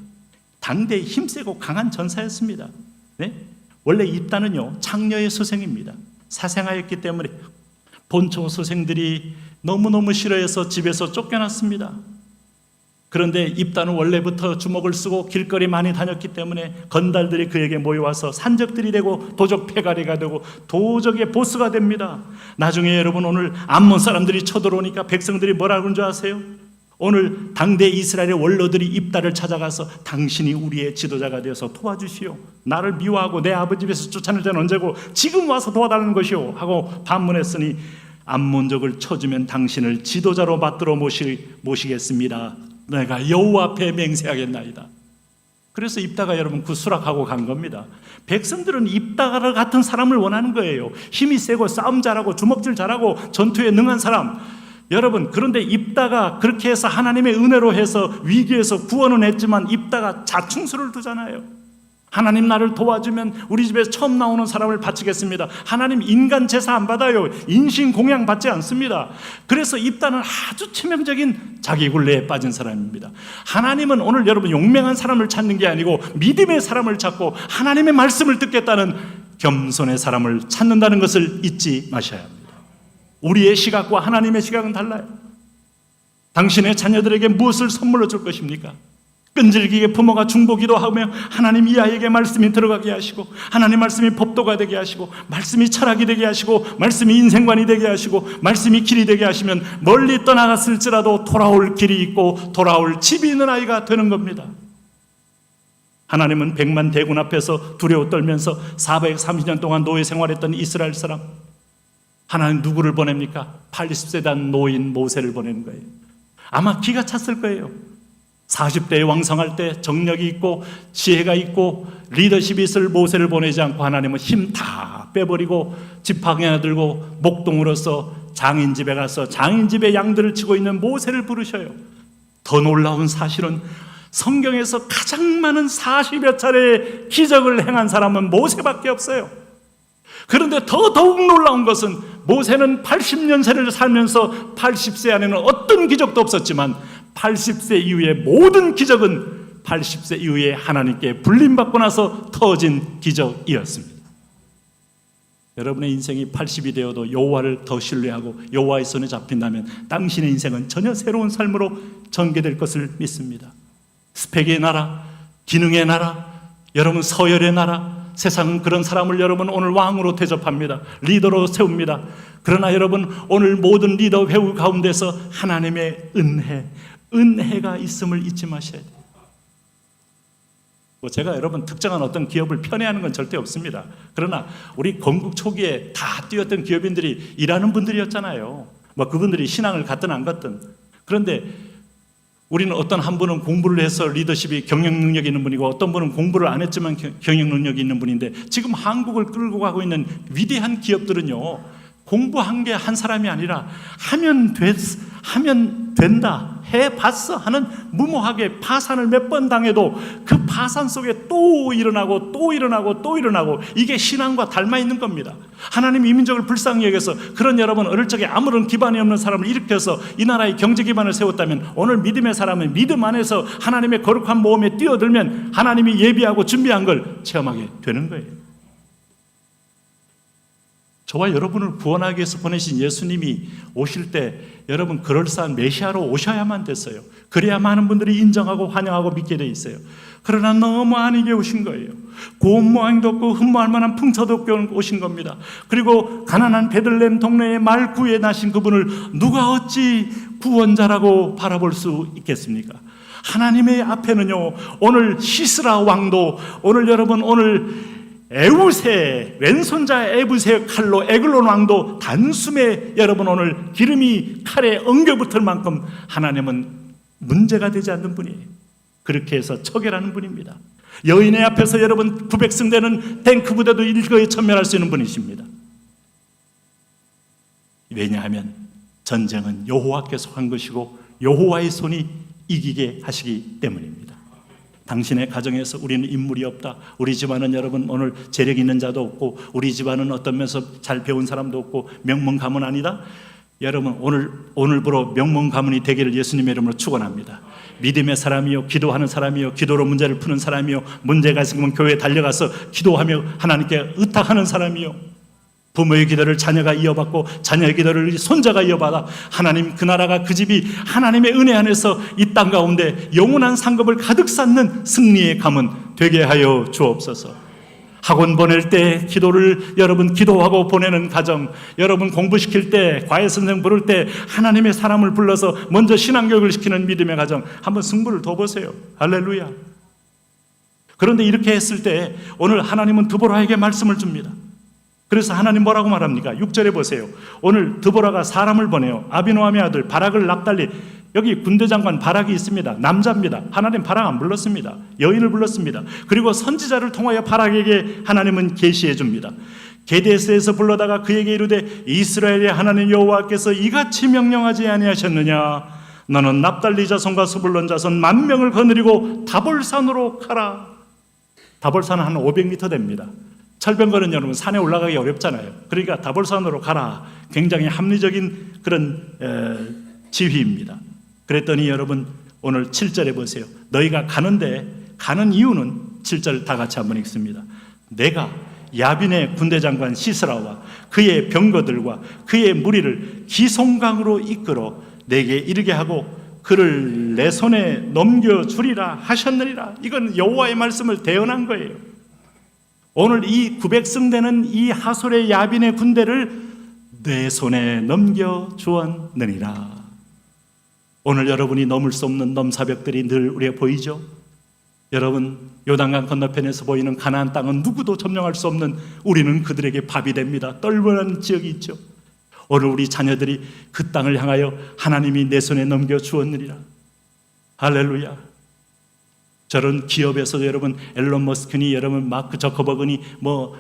당대에 힘세고 강한 전사였습니다. 네? 원래 입다는요 창녀의 소생입니다. 사생아였기 때문에 본초 소생들이 너무너무 싫어해서 집에서 쫓겨났습니다. 그런데 입다는 원래부터 주먹을 쓰고 길거리 많이 다녔기 때문에 건달들이 그에게 모여와서 산적들이 되고 도적 패가리가 되고 도적의 보스가 됩니다. 나중에 여러분 오늘 암몬 사람들이 쳐들어오니까 백성들이 뭐라고 하는 줄 아세요? 오늘 당대 이스라엘의 원로들이 입다를 찾아가서 당신이 우리의 지도자가 되어서 도와주시오. 나를 미워하고 내 아버지 집에서 쫓아낼 때는 언제고 지금 와서 도와달라는 것이오 하고 반문했으니 암몬족을 쳐주면 당신을 지도자로 받들어 모시겠습니다. 내가 여호와 앞에 맹세하겠나이다. 그래서 입다가 여러분 수락하고 간 겁니다. 백성들은 입다 같은 사람을 원하는 거예요. 힘이 세고 싸움 잘하고 주먹질 잘하고 전투에 능한 사람. 여러분 그런데 입다가 그렇게 해서 하나님의 은혜로 해서 위기에서 구원은 했지만 입다가 자충수를 두잖아요. 하나님 나를 도와주면 우리 집에서 처음 나오는 사람을 바치겠습니다. 하나님 인간 제사 안 받아요. 인신공양 받지 않습니다. 그래서 입다는 아주 치명적인 자기 굴레에 빠진 사람입니다. 하나님은 오늘 여러분 용맹한 사람을 찾는 게 아니고 믿음의 사람을 찾고 하나님의 말씀을 듣겠다는 겸손의 사람을 찾는다는 것을 잊지 마셔야 합니다. 우리의 시각과 하나님의 시각은 달라요. 당신의 자녀들에게 무엇을 선물로 줄 것입니까? 끈질기게 부모가 중보기도 하며 하나님 이 아이에게 말씀이 들어가게 하시고 하나님 말씀이 법도가 되게 하시고 말씀이 철학이 되게 하시고 말씀이 인생관이 되게 하시고 말씀이 길이 되게 하시면 멀리 떠나갔을지라도 돌아올 길이 있고 돌아올 집이 있는 아이가 되는 겁니다. 하나님은 100만 대군 앞에서 두려워 떨면서 430년 동안 노예 생활했던 이스라엘 사람, 하나님 누구를 보냅니까? 80세 된 노인 모세를 보내는 거예요. 아마 기가 찼을 거예요. 40대에 왕성할 때 정력이 있고 지혜가 있고 리더십이 있을 모세를 보내지 않고 하나님은 힘 다 빼버리고 지팡이 하나 들고 목동으로서 장인집에 가서 장인집에 양들을 치고 있는 모세를 부르셔요. 더 놀라운 사실은 성경에서 가장 많은 40여 차례의 기적을 행한 사람은 모세밖에 없어요. 그런데 더더욱 놀라운 것은 모세는 80년세를 살면서 80세 안에는 어떤 기적도 없었지만 80세 이후의 모든 기적은 80세 이후에 하나님께 불림받고 나서 터진 기적이었습니다. 여러분의 인생이 80이 되어도 여호와를 더 신뢰하고 여호와의 손에 잡힌다면 당신의 인생은 전혀 새로운 삶으로 전개될 것을 믿습니다. 스펙의 나라, 기능의 나라, 여러분 서열의 나라, 세상은 그런 사람을 여러분 오늘 왕으로 대접합니다. 리더로 세웁니다. 그러나 여러분 오늘 모든 리더 배우 가운데서 하나님의 은혜가 있음을 잊지 마셔야 돼요. 제가 여러분 특정한 어떤 기업을 편애하는 건 절대 없습니다. 그러나 우리 건국 초기에 다 뛰었던 기업인들이 일하는 분들이었잖아요. 그분들이 신앙을 갖든 안 갖든. 그런데 우리는 어떤 한 분은 공부를 해서 리더십이 경영 능력이 있는 분이고 어떤 분은 공부를 안 했지만 경영 능력이 있는 분인데 지금 한국을 끌고 가고 있는 위대한 기업들은요, 공부한 게 한 사람이 아니라 하면 된다, 해봤어 하는 무모하게 파산을 몇 번 당해도 그 파산 속에 또 일어나고 또 일어나고 또 일어나고, 이게 신앙과 닮아 있는 겁니다. 하나님 이민족을 불쌍히 여겨서 그런 여러분 어릴 적에 아무런 기반이 없는 사람을 일으켜서 이 나라의 경제 기반을 세웠다면 오늘 믿음의 사람은 믿음 안에서 하나님의 거룩한 모험에 뛰어들면 하나님이 예비하고 준비한 걸 체험하게 되는 거예요. 저와 여러분을 구원하기 위해서 보내신 예수님이 오실 때 여러분 그럴싸한 메시아로 오셔야만 됐어요. 그래야 많은 분들이 인정하고 환영하고 믿게 돼 있어요. 그러나 너무 아니게 오신 거예요. 고운 모양도 없고 흠모할 만한 풍처도 없게 오신 겁니다. 그리고 가난한 베들레헴 동네에 말구에 나신 그분을 누가 어찌 구원자라고 바라볼 수 있겠습니까? 하나님의 앞에는요, 오늘 시스라 왕도, 오늘 여러분 오늘 에우세, 왼손자 에부세 칼로 에글론 왕도 단숨에 여러분 오늘 기름이 칼에 엉겨붙을 만큼 하나님은 문제가 되지 않는 분이에요. 그렇게 해서 처결하는 분입니다. 여인의 앞에서 여러분 900승 되는 탱크 부대도 일거에 천멸할 수 있는 분이십니다. 왜냐하면 전쟁은 여호와께서 한 것이고 여호와의 손이 이기게 하시기 때문입니다. 당신의 가정에서 우리는 인물이 없다, 우리 집안은 여러분 오늘 재력 있는 자도 없고 우리 집안은 어떤 면에서 잘 배운 사람도 없고 명문 가문 아니다, 여러분 오늘부로 명문 가문이 되기를 예수님의 이름으로 축원합니다. 믿음의 사람이요, 기도하는 사람이요, 기도로 문제를 푸는 사람이요, 문제가 있으면 교회에 달려가서 기도하며 하나님께 의탁하는 사람이요, 부모의 기도를 자녀가 이어받고 자녀의 기도를 손자가 이어받아 하나님 그 나라가 그 집이 하나님의 은혜 안에서 이 땅 가운데 영원한 상급을 가득 쌓는 승리의 가문 되게 하여 주옵소서. 학원 보낼 때 기도를 여러분 기도하고 보내는 가정, 여러분 공부시킬 때 과외선생 부를 때 하나님의 사람을 불러서 먼저 신앙교육을 시키는 믿음의 가정, 한번 승부를 더 보세요. 할렐루야. 그런데 이렇게 했을 때 오늘 하나님은 드보라에게 말씀을 줍니다. 그래서 하나님 뭐라고 말합니까? 6절에 보세요. 오늘 드보라가 사람을 보내요. 아비노함의 아들 바락을 납달리, 여기 군대 장관 바락이 있습니다. 남자입니다. 하나님 바락 안 불렀습니다. 여인을 불렀습니다. 그리고 선지자를 통하여 바락에게 하나님은 계시해 줍니다. 게데스에서 불러다가 그에게 이르되 이스라엘의 하나님 여호와께서 이같이 명령하지 아니하셨느냐? 너는 납달리 자손과 스불론 자손 10,000명을 거느리고 다볼산으로 가라. 다볼산은 한 500m 됩니다. 철병거는 여러분 산에 올라가기 어렵잖아요. 그러니까 다볼산으로 가라. 굉장히 합리적인 그런 지휘입니다. 그랬더니 여러분 오늘 7절에 보세요. 너희가 가는 이유는 7절 다 같이 한번 읽습니다. 내가 야빈의 군대장관 시스라와 그의 병거들과 그의 무리를 기송강으로 이끌어 내게 이르게 하고 그를 내 손에 넘겨주리라 하셨느니라. 이건 여호와의 말씀을 대언한 거예요. 오늘 이 900승 되는 이 하솔의 야빈의 군대를 내 손에 넘겨주었느니라. 오늘 여러분이 넘을 수 없는 넘사벽들이 늘 우리에 보이죠? 여러분 요단강 건너편에서 보이는 가나안 땅은 누구도 점령할 수 없는, 우리는 그들에게 밥이 됩니다. 떨벌한 지역이 있죠. 오늘 우리 자녀들이 그 땅을 향하여 하나님이 내 손에 넘겨주었느니라. 할렐루야. 저런 기업에서도 여러분 앨런 머스크니 여러분 마크 저커버그니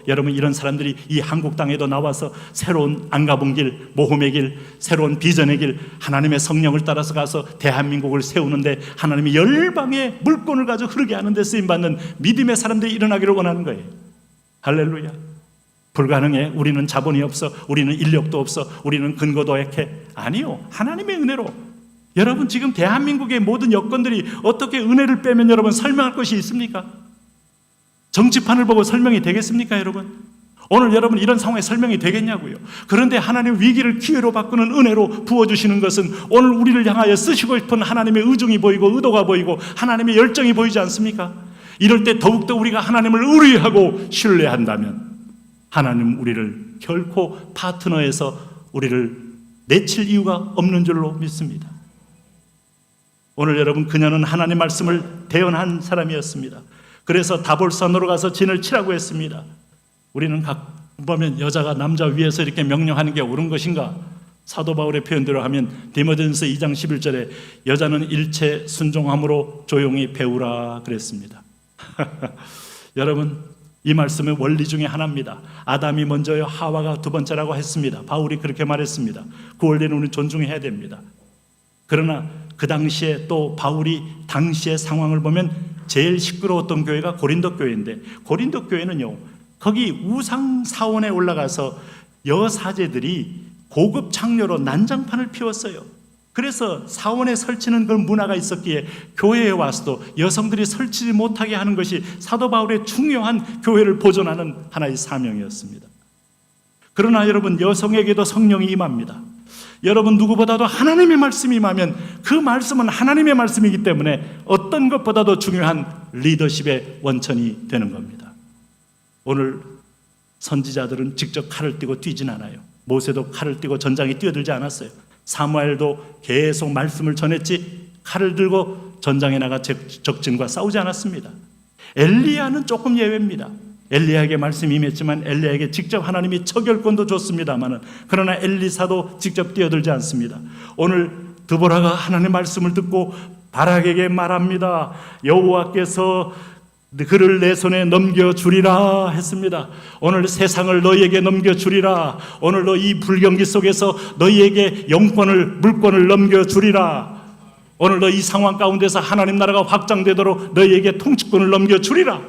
여러분 이런 사람들이 이 한국 땅에도 나와서 새로운 안 가본 길, 모험의 길, 새로운 비전의 길, 하나님의 성령을 따라서 가서 대한민국을 세우는데 하나님이 열방의 물권을 가지고 흐르게 하는 데 쓰임받는 믿음의 사람들이 일어나기를 원하는 거예요. 할렐루야. 불가능해. 우리는 자본이 없어. 우리는 인력도 없어. 우리는 근거도 약해. 아니요. 하나님의 은혜로. 여러분 지금 대한민국의 모든 여건들이 어떻게 은혜를 빼면 여러분 설명할 것이 있습니까? 정치판을 보고 설명이 되겠습니까, 여러분? 오늘 여러분 이런 상황에 설명이 되겠냐고요. 그런데 하나님 위기를 기회로 바꾸는 은혜로 부어주시는 것은 오늘 우리를 향하여 쓰시고 싶은 하나님의 의중이 보이고 의도가 보이고 하나님의 열정이 보이지 않습니까? 이럴 때 더욱더 우리가 하나님을 의뢰하고 신뢰한다면 하나님 우리를 결코 파트너에서 우리를 내칠 이유가 없는 줄로 믿습니다. 오늘 여러분 그녀는 하나님 말씀을 대언한 사람이었습니다. 그래서 다볼산으로 가서 진을 치라고 했습니다. 우리는 보면 여자가 남자 위에서 이렇게 명령하는 게 옳은 것인가? 사도 바울의 표현대로 하면 디모데전서 2장 11절에 여자는 일체 순종함으로 조용히 배우라 그랬습니다. 여러분 이 말씀의 원리 중에 하나입니다. 아담이 먼저요 하와가 두 번째라고 했습니다. 바울이 그렇게 말했습니다. 그 원리는 우리는 존중해야 됩니다. 그러나 그 당시에 또 바울이 당시의 상황을 보면 제일 시끄러웠던 교회가 고린도 교회인데 고린도 교회는요 거기 우상 사원에 올라가서 여사제들이 고급 창녀로 난장판을 피웠어요. 그래서 사원에 설치는 그런 문화가 있었기에 교회에 와서도 여성들이 설치지 못하게 하는 것이 사도 바울의 중요한 교회를 보존하는 하나의 사명이었습니다. 그러나 여러분 여성에게도 성령이 임합니다. 여러분 누구보다도 하나님의 말씀이 임하면 그 말씀은 하나님의 말씀이기 때문에 어떤 것보다도 중요한 리더십의 원천이 되는 겁니다. 오늘 선지자들은 직접 칼을 띠고 뛰진 않아요. 모세도 칼을 띠고 전장에 뛰어들지 않았어요. 사무엘도 계속 말씀을 전했지 칼을 들고 전장에 나가 적진과 싸우지 않았습니다. 엘리야는 조금 예외입니다. 엘리야에게 말씀이 임했지만 엘리야에게 직접 하나님이 처결권도 줬습니다만 그러나 엘리사도 직접 뛰어들지 않습니다. 오늘 드보라가 하나님의 말씀을 듣고 바락에게 말합니다. 여호와께서 그를 내 손에 넘겨주리라 했습니다. 오늘 세상을 너희에게 넘겨주리라. 오늘 너 이 불경기 속에서 너희에게 영권을 물권을 넘겨주리라. 오늘 너 이 상황 가운데서 하나님 나라가 확장되도록 너희에게 통치권을 넘겨주리라.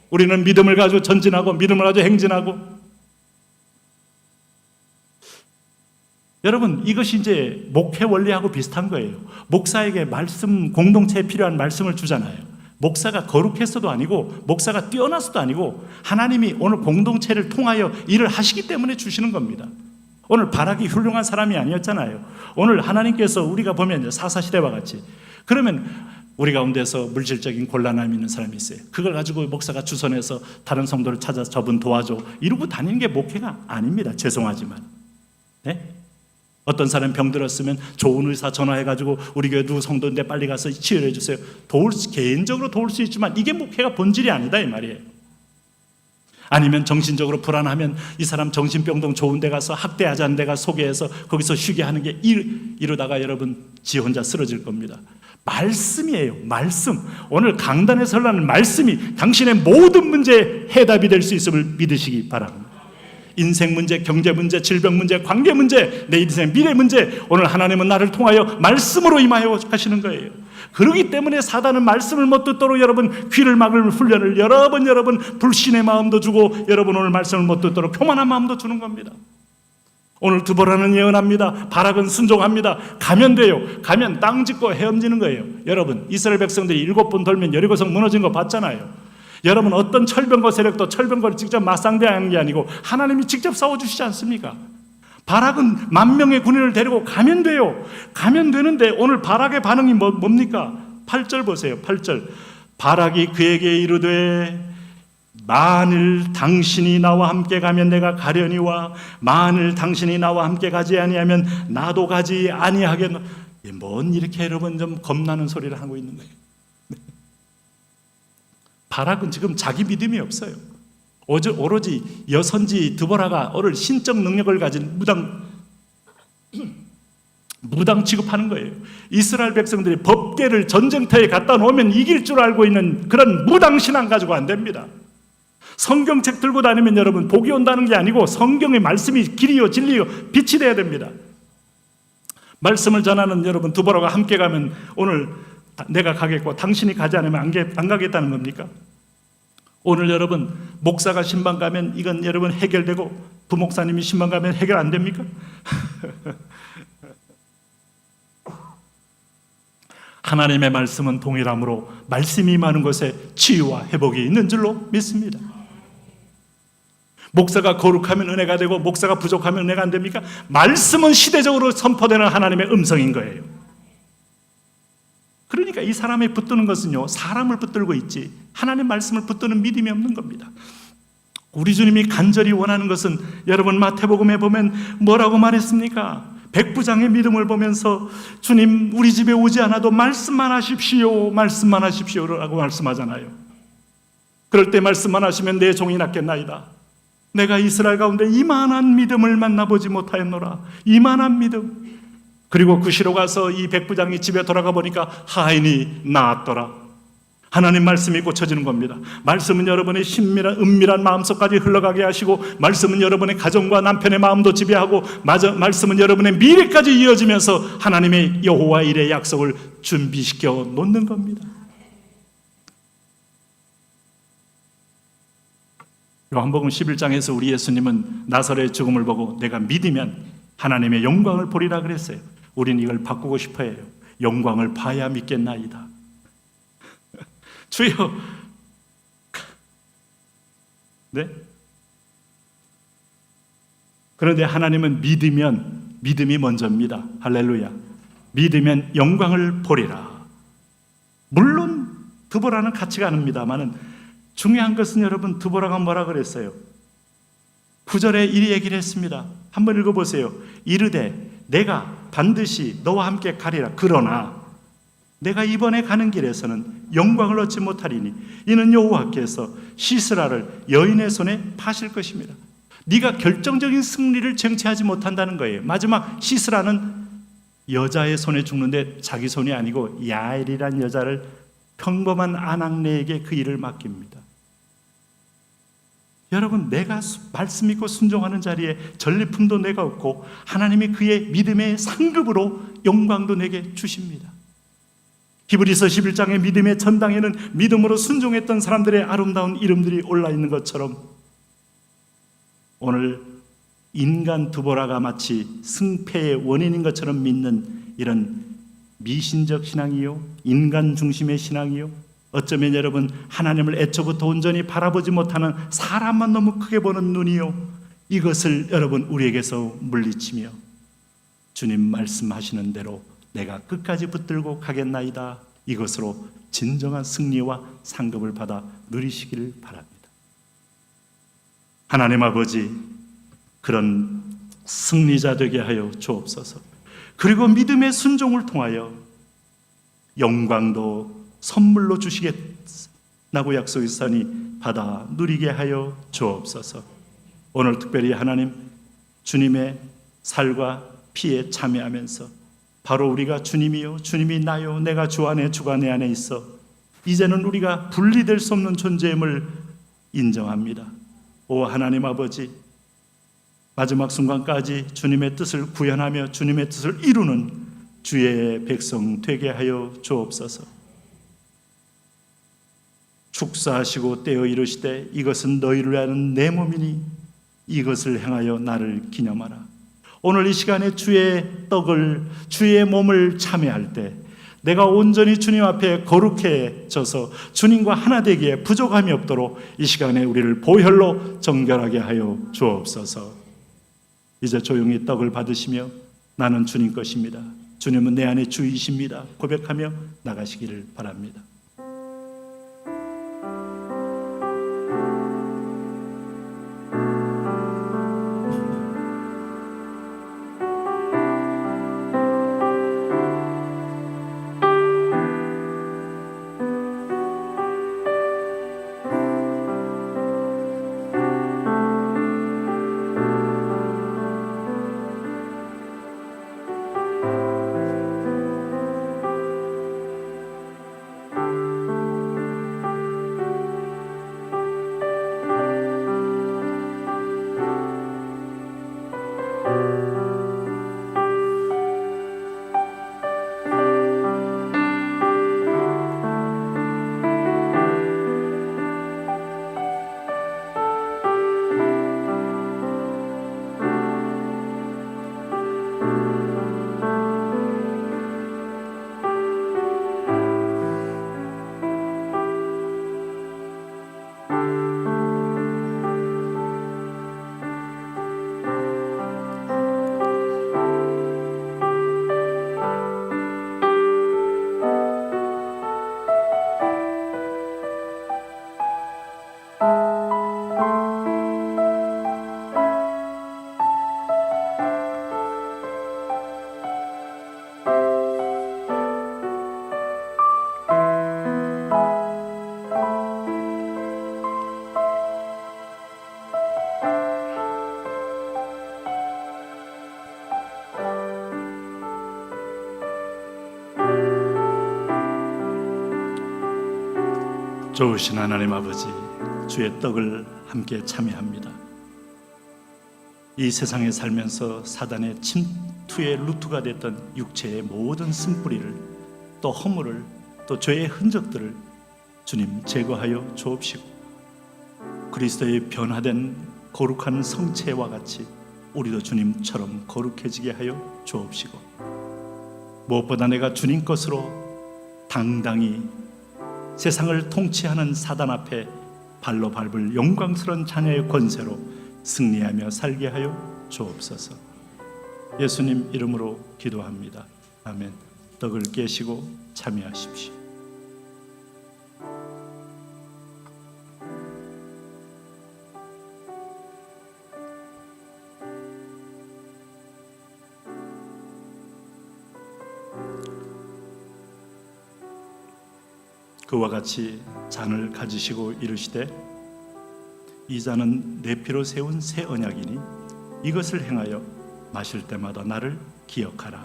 우리는 믿음을 가지고 전진하고 믿음을 가지고 행진하고 여러분 이것이 이제 목회 원리하고 비슷한 거예요. 목사에게 말씀 공동체에 필요한 말씀을 주잖아요. 목사가 거룩해서도 아니고 목사가 뛰어나서도 아니고 하나님이 오늘 공동체를 통하여 일을 하시기 때문에 주시는 겁니다. 오늘 바락이 훌륭한 사람이 아니었잖아요. 오늘 하나님께서 우리가 보면 사사시대와 같이 그러면 우리 가운데서 물질적인 곤란함이 있는 사람이 있어요. 그걸 가지고 목사가 주선해서 다른 성도를 찾아서 저분 도와줘 이러고 다니는 게 목회가 아닙니다. 죄송하지만 네? 어떤 사람 병들었으면 좋은 의사 전화해가지고 우리 교회 누구 성도인데 빨리 가서 치료해 주세요. 개인적으로 도울 수 있지만 이게 목회가 본질이 아니다 이 말이에요. 아니면 정신적으로 불안하면 이 사람 정신병동 좋은 데 가서 학대하지 않은 데가 소개해서 거기서 쉬게 하는 게 이러다가 여러분 지 혼자 쓰러질 겁니다. 말씀이에요. 말씀. 오늘 강단에 설라는 말씀이 당신의 모든 문제에 해답이 될 수 있음을 믿으시기 바랍니다. 인생 문제, 경제 문제, 질병 문제, 관계 문제, 내 인생 미래 문제 오늘 하나님은 나를 통하여 말씀으로 임하여 하시는 거예요. 그렇기 때문에 사단은 말씀을 못 듣도록 여러분 귀를 막을 훈련을 여러분 불신의 마음도 주고 여러분 오늘 말씀을 못 듣도록 교만한 마음도 주는 겁니다. 오늘 드보라는 예언합니다. 바락은 순종합니다. 가면 돼요. 가면 땅 짓고 헤엄지는 거예요. 여러분 이스라엘 백성들이 7번 돌면 여리고성 무너진 거 봤잖아요. 여러분 어떤 철병거 세력도 철병거를 직접 맞상대하는 게 아니고 하나님이 직접 싸워주시지 않습니까? 바락은 10,000명의 군인을 데리고 가면 돼요. 가면 되는데 오늘 바락의 반응이 뭡니까? 8절 보세요. 8절 바락이 그에게 이르되 만일 당신이 나와 함께 가면 내가 가려니와 만일 당신이 나와 함께 가지 아니하면 나도 가지 아니하겠노. 뭔 이렇게 여러분 좀 겁나는 소리를 하고 있는 거예요. 바락은 지금 자기 믿음이 없어요. 오로지 여선지 드보라가 오늘 신적 능력을 가진 무당 취급하는 거예요. 이스라엘 백성들이 법궤를 전쟁터에 갖다 놓으면 이길 줄 알고 있는 그런 무당 신앙 가지고 안 됩니다. 성경책 들고 다니면 여러분 복이 온다는 게 아니고 성경의 말씀이 길이요 진리요 빛이 돼야 됩니다. 말씀을 전하는 여러분 드보라가 함께 가면 오늘 내가 가겠고 당신이 가지 않으면 안 가겠다는 겁니까? 오늘 여러분 목사가 신방 가면 이건 여러분 해결되고 부목사님이 신방 가면 해결 안 됩니까? 하나님의 말씀은 동일함으로 말씀이 많은 곳에 치유와 회복이 있는 줄로 믿습니다. 목사가 거룩하면 은혜가 되고 목사가 부족하면 은혜가 안 됩니까? 말씀은 시대적으로 선포되는 하나님의 음성인 거예요. 그러니까 이 사람이 붙드는 것은요, 사람을 붙들고 있지 하나님 말씀을 붙드는 믿음이 없는 겁니다. 우리 주님이 간절히 원하는 것은 여러분 마태복음에 보면 뭐라고 말했습니까? 백부장의 믿음을 보면서 주님 우리 집에 오지 않아도 말씀만 하십시오, 말씀만 하십시오라고 말씀하잖아요. 그럴 때 말씀만 하시면 내 종이 낫겠나이다. 내가 이스라엘 가운데 이만한 믿음을 만나보지 못하였노라. 이만한 믿음. 그리고 구시로 가서 이 백부장이 집에 돌아가 보니까 하인이 나았더라. 하나님 말씀이 고쳐지는 겁니다. 말씀은 여러분의 은밀한 마음속까지 흘러가게 하시고, 말씀은 여러분의 가정과 남편의 마음도 지배하고, 말씀은 여러분의 미래까지 이어지면서 하나님의 여호와 일의 약속을 준비시켜 놓는 겁니다. 요한복음 11장에서 우리 예수님은 나사로의 죽음을 보고 내가 믿으면 하나님의 영광을 보리라 그랬어요. 우리는 이걸 바꾸고 싶어 해요. 영광을 봐야 믿겠나이다. 주여. 네? 그런데 하나님은 믿음이 먼저입니다. 할렐루야. 믿으면 영광을 보리라. 물론 드보라는 같이 가는입니다만은 중요한 것은 여러분 드보라가 뭐라 그랬어요? 9절에 이 얘기를 했습니다. 한번 읽어보세요. 이르되 내가 반드시 너와 함께 가리라. 그러나 내가 이번에 가는 길에서는 영광을 얻지 못하리니 이는 여호와께서 시스라를 여인의 손에 파실 것입니다. 네가 결정적인 승리를 쟁취하지 못한다는 거예요. 마지막 시스라는 여자의 손에 죽는데 자기 손이 아니고 야엘이란 여자를 평범한 아낙네에게 그 일을 맡깁니다. 여러분, 내가 말씀 믿고 순종하는 자리에 전리품도 내가 얻고 하나님이 그의 믿음의 상급으로 영광도 내게 주십니다. 히브리서 11장의 믿음의 전당에는 믿음으로 순종했던 사람들의 아름다운 이름들이 올라 있는 것처럼 오늘 인간 드보라가 마치 승패의 원인인 것처럼 믿는 이런 미신적 신앙이요, 인간 중심의 신앙이요, 어쩌면 여러분 하나님을 애초부터 온전히 바라보지 못하는 사람만 너무 크게 보는 눈이요, 이것을 여러분 우리에게서 물리치며 주님 말씀하시는 대로 내가 끝까지 붙들고 가겠나이다, 이것으로 진정한 승리와 상급을 받아 누리시기를 바랍니다. 하나님 아버지, 그런 승리자 되게 하여 주옵소서. 그리고 믿음의 순종을 통하여 영광도 선물로 주시겠다고 약속했으니 받아 누리게 하여 주옵소서. 오늘 특별히 하나님, 주님의 살과 피에 참여하면서 바로 우리가 주님이요, 주님이 나요, 내가 주 안에 주가 내 안에 있어 이제는 우리가 분리될 수 없는 존재임을 인정합니다. 오 하나님 아버지, 마지막 순간까지 주님의 뜻을 구현하며 주님의 뜻을 이루는 주의 백성 되게 하여 주옵소서. 축사하시고 떼어 이르시되 이것은 너희를 위하는 내 몸이니 이것을 행하여 나를 기념하라. 오늘 이 시간에 주의 떡을, 주의 몸을 참여할 때 내가 온전히 주님 앞에 거룩해져서 주님과 하나 되기에 부족함이 없도록 이 시간에 우리를 보혈로 정결하게 하여 주옵소서. 이제 조용히 떡을 받으시며 나는 주님 것입니다, 주님은 내 안에 주이십니다 고백하며 나가시기를 바랍니다. 좋으신 하나님 아버지, 주의 떡을 함께 참여합니다. 이 세상에 살면서 사단의 침투의 루트가 됐던 육체의 모든 쓴뿌리를, 또 허물을, 또 죄의 흔적들을 주님 제거하여 주옵시고, 그리스도의 변화된 거룩한 성체와 같이 우리도 주님처럼 거룩해지게 하여 주옵시고, 무엇보다 내가 주님 것으로 당당히 세상을 통치하는 사단 앞에 발로 밟을 영광스러운 자녀의 권세로 승리하며 살게 하여 주옵소서. 예수님 이름으로 기도합니다. 아멘. 떡을 깨시고 참여하십시오. 그와 같이 잔을 가지시고 이르시되, 이 잔은 내 피로 세운 새 언약이니 이것을 행하여 마실 때마다 나를 기억하라.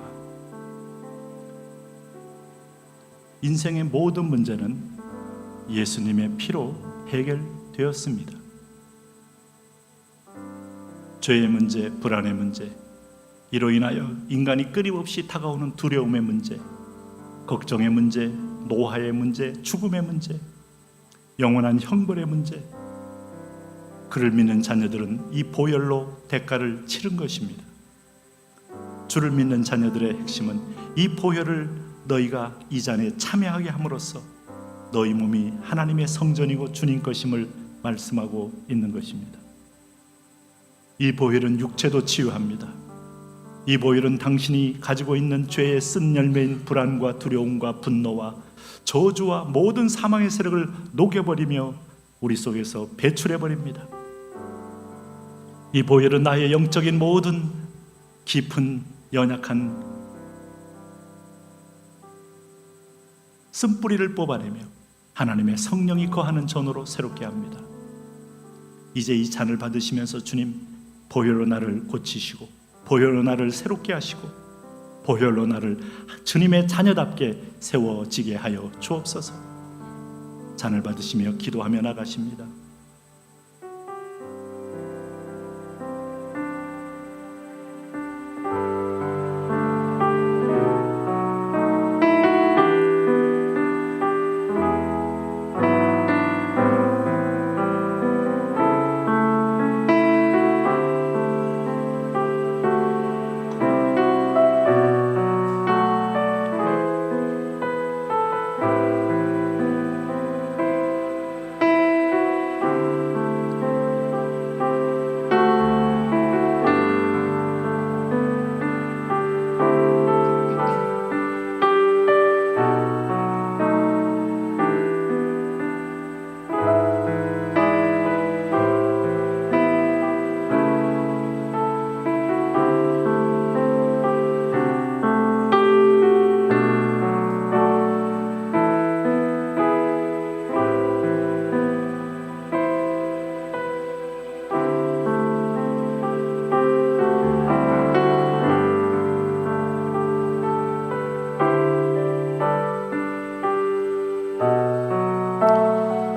인생의 모든 문제는 예수님의 피로 해결되었습니다. 죄의 문제, 불안의 문제, 이로 인하여 인간이 끊임없이 다가오는 두려움의 문제, 걱정의 문제, 노화의 문제, 죽음의 문제, 영원한 형벌의 문제, 그를 믿는 자녀들은 이 보혈로 대가를 치른 것입니다. 주를 믿는 자녀들의 핵심은 이 보혈을 너희가 이 잔에 참여하게 함으로써 너희 몸이 하나님의 성전이고 주님 것임을 말씀하고 있는 것입니다. 이 보혈은 육체도 치유합니다. 이 보혈은 당신이 가지고 있는 죄의 쓴 열매인 불안과 두려움과 분노와 저주와 모든 사망의 세력을 녹여버리며 우리 속에서 배출해버립니다. 이 보혈은 나의 영적인 모든 깊은 연약한 쓴뿌리를 뽑아내며 하나님의 성령이 거하는 전으로 새롭게 합니다. 이제 이 잔을 받으시면서 주님, 보혈로 나를 고치시고 보혈로 나를 새롭게 하시고 보혈로 나를 주님의 자녀답게 세워지게 하여 주옵소서. 잔을 받으시며 기도하며 나가십니다.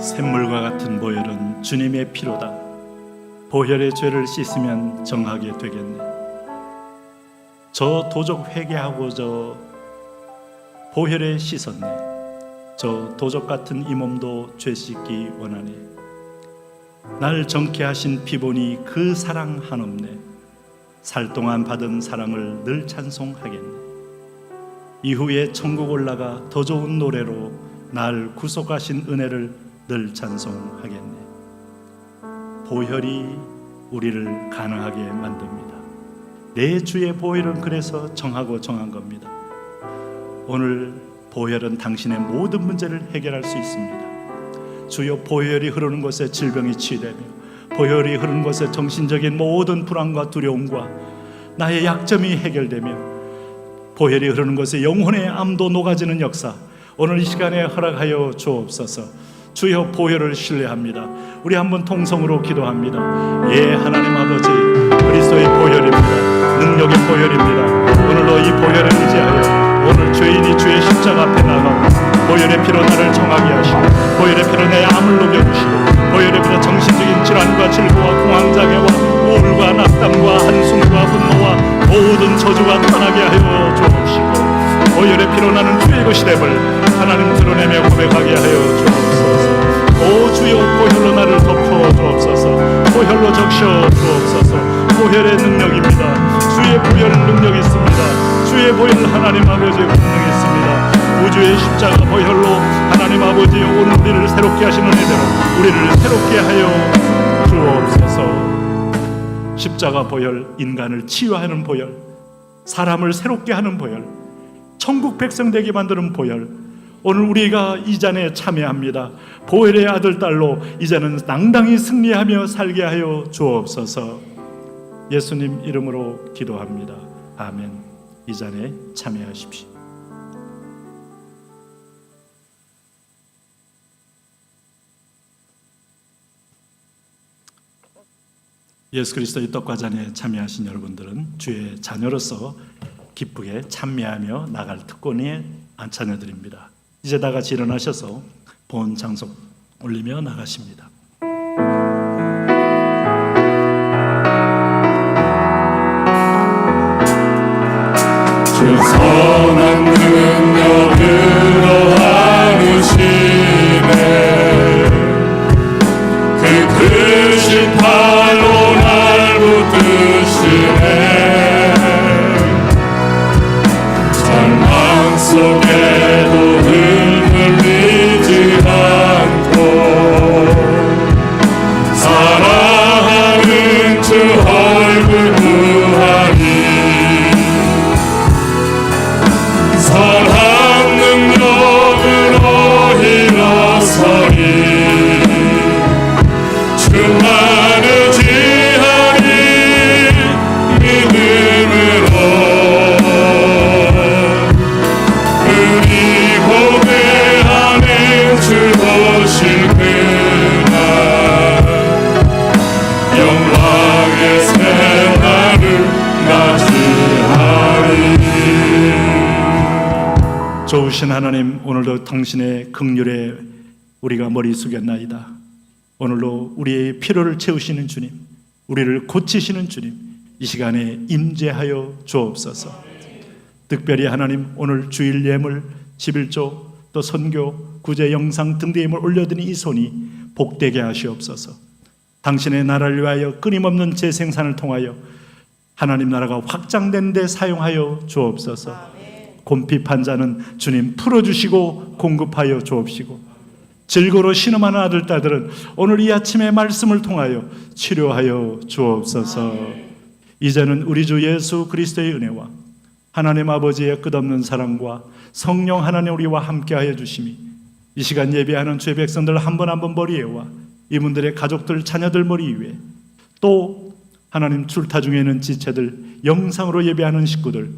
샘물과 같은 보혈은 주님의 피로다. 보혈의 죄를 씻으면 정하게 되겠네. 저 도적 회개하고 저 보혈에 씻었네. 저 도적 같은 이 몸도 죄 씻기 원하네. 날 정케 하신 피보니 그 사랑 한없네. 살 동안 받은 사랑을 늘 찬송하겠네. 이후에 천국 올라가 더 좋은 노래로 날 구속하신 은혜를 늘 찬송하겠네. 보혈이 우리를 가능하게 만듭니다. 내 주의 보혈은 그래서 정하고 정한 겁니다. 오늘 보혈은 당신의 모든 문제를 해결할 수 있습니다. 주여, 보혈이 흐르는 곳에 질병이 치유되며 보혈이 흐르는 곳에 정신적인 모든 불안과 두려움과 나의 약점이 해결되며 보혈이 흐르는 곳에 영혼의 암도 녹아지는 역사 오늘 이 시간에 허락하여 주옵소서. 주여, 보혈을 신뢰합니다. 우리 한번 통성으로 기도합니다. 예, 하나님 아버지, 그리스도의 보혈입니다. 능력의 보혈입니다. 오늘도 이 보혈을 의지하여 오늘 죄인이 주의 십자가 앞에 나가고 보혈의 피로 나를 정하게 하시고 보혈의 피로 내 암을 녹여주시고 보혈의 피로 정신적인 질환과 질고와 공황장애와 우울과 낙담과 한숨과 분노와 모든 저주가 떠나게 하여 주옵시고 보혈의 피로 나는 주의 것이 됨을 하나님 드러내며 고백하게 하여 주옵소서. 오 주여 보혈로 나를 덮어 주옵소서. 보혈로 적셔 주옵소서. 보혈의 능력입니다. 주의 보혈 능력이 있습니다. 주의 보혈 하나님 아버지의 권능이 있습니다. 우주의 십자가 보혈로 하나님 아버지의 오늘 우리를 새롭게 하시는 은혜대로 우리를 새롭게 하여 주옵소서. 십자가 보혈, 인간을 치유하는 보혈, 사람을 새롭게 하는 보혈, 천국 백성 되게 만드는 보혈, 오늘 우리가 이 잔에 참여합니다. 보혈의 아들 딸로 이제는 당당히 승리하며 살게 하여 주옵소서. 예수님 이름으로 기도합니다. 아멘. 이 잔에 참여하십시오. 예수 그리스도의 떡과 잔에 참여하신 여러분들은 주의 자녀로서 기쁘게 참여하며 나갈 특권에 안찬해드립니다. 이제 다 같이 일어나셔서 본 장소 올리며 나가십니다. 주 선한 능력으로 안으시네 그 크신 팔로 날 붙드시네 절망 속에도 흔들리지 않고 사랑하는 주 얼굴 구하리 선한 능력으로 일어서리 주만 의지하리 믿음으로 우리 고대하는 주 오실 그날 영광의 새날을 맞이하리. 좋으신 하나님, 오늘도 당신의 긍휼에 우리가 머리 숙였나이다. 오늘도 우리의 필요를 채우시는 주님, 우리를 고치시는 주님, 이 시간에 임재하여 주옵소서. 특별히 하나님, 오늘 주일 예물, 11조, 또 선교, 구제 영상 등등의 예물 올려드린 이 손이 복되게 하시옵소서. 당신의 나라를 위하여 끊임없는 재생산을 통하여 하나님 나라가 확장된 데 사용하여 주옵소서. 곰핍한 자는 주님 풀어주시고 공급하여 주옵시고, 질고로 신음하는 아들 딸들은 오늘 이 아침의 말씀을 통하여 치료하여 주옵소서. 이제는 우리 주 예수 그리스도의 은혜와 하나님 아버지의 끝없는 사랑과 성령 하나님 우리와 함께하여 주심이 이 시간 예배하는 주의 백성들 한 번 한 번 머리에와 이분들의 가족들 자녀들 머리 위에, 또 하나님 출타 중에 있는 지체들, 영상으로 예배하는 식구들,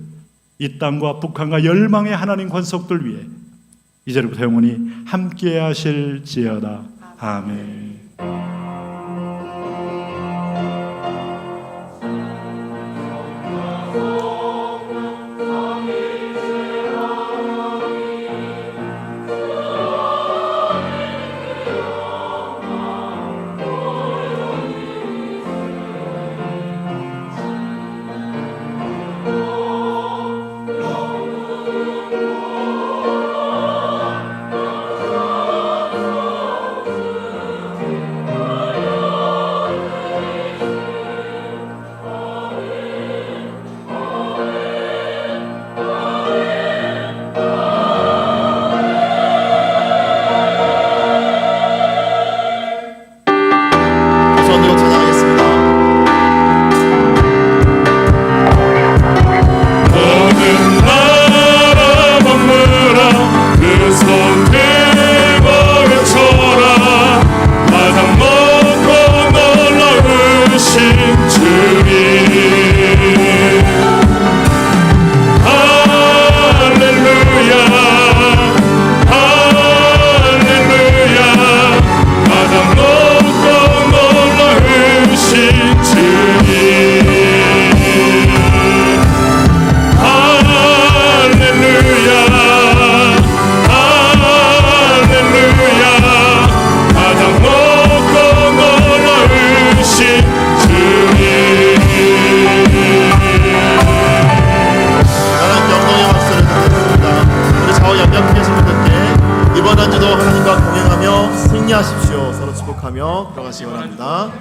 이 땅과 북한과 열망의 하나님 권속들 위해 이제부터 영원히 함께 하실지어다. 아멘. 승리하십시오. 서로 축복하며 들어가시기 바랍니다.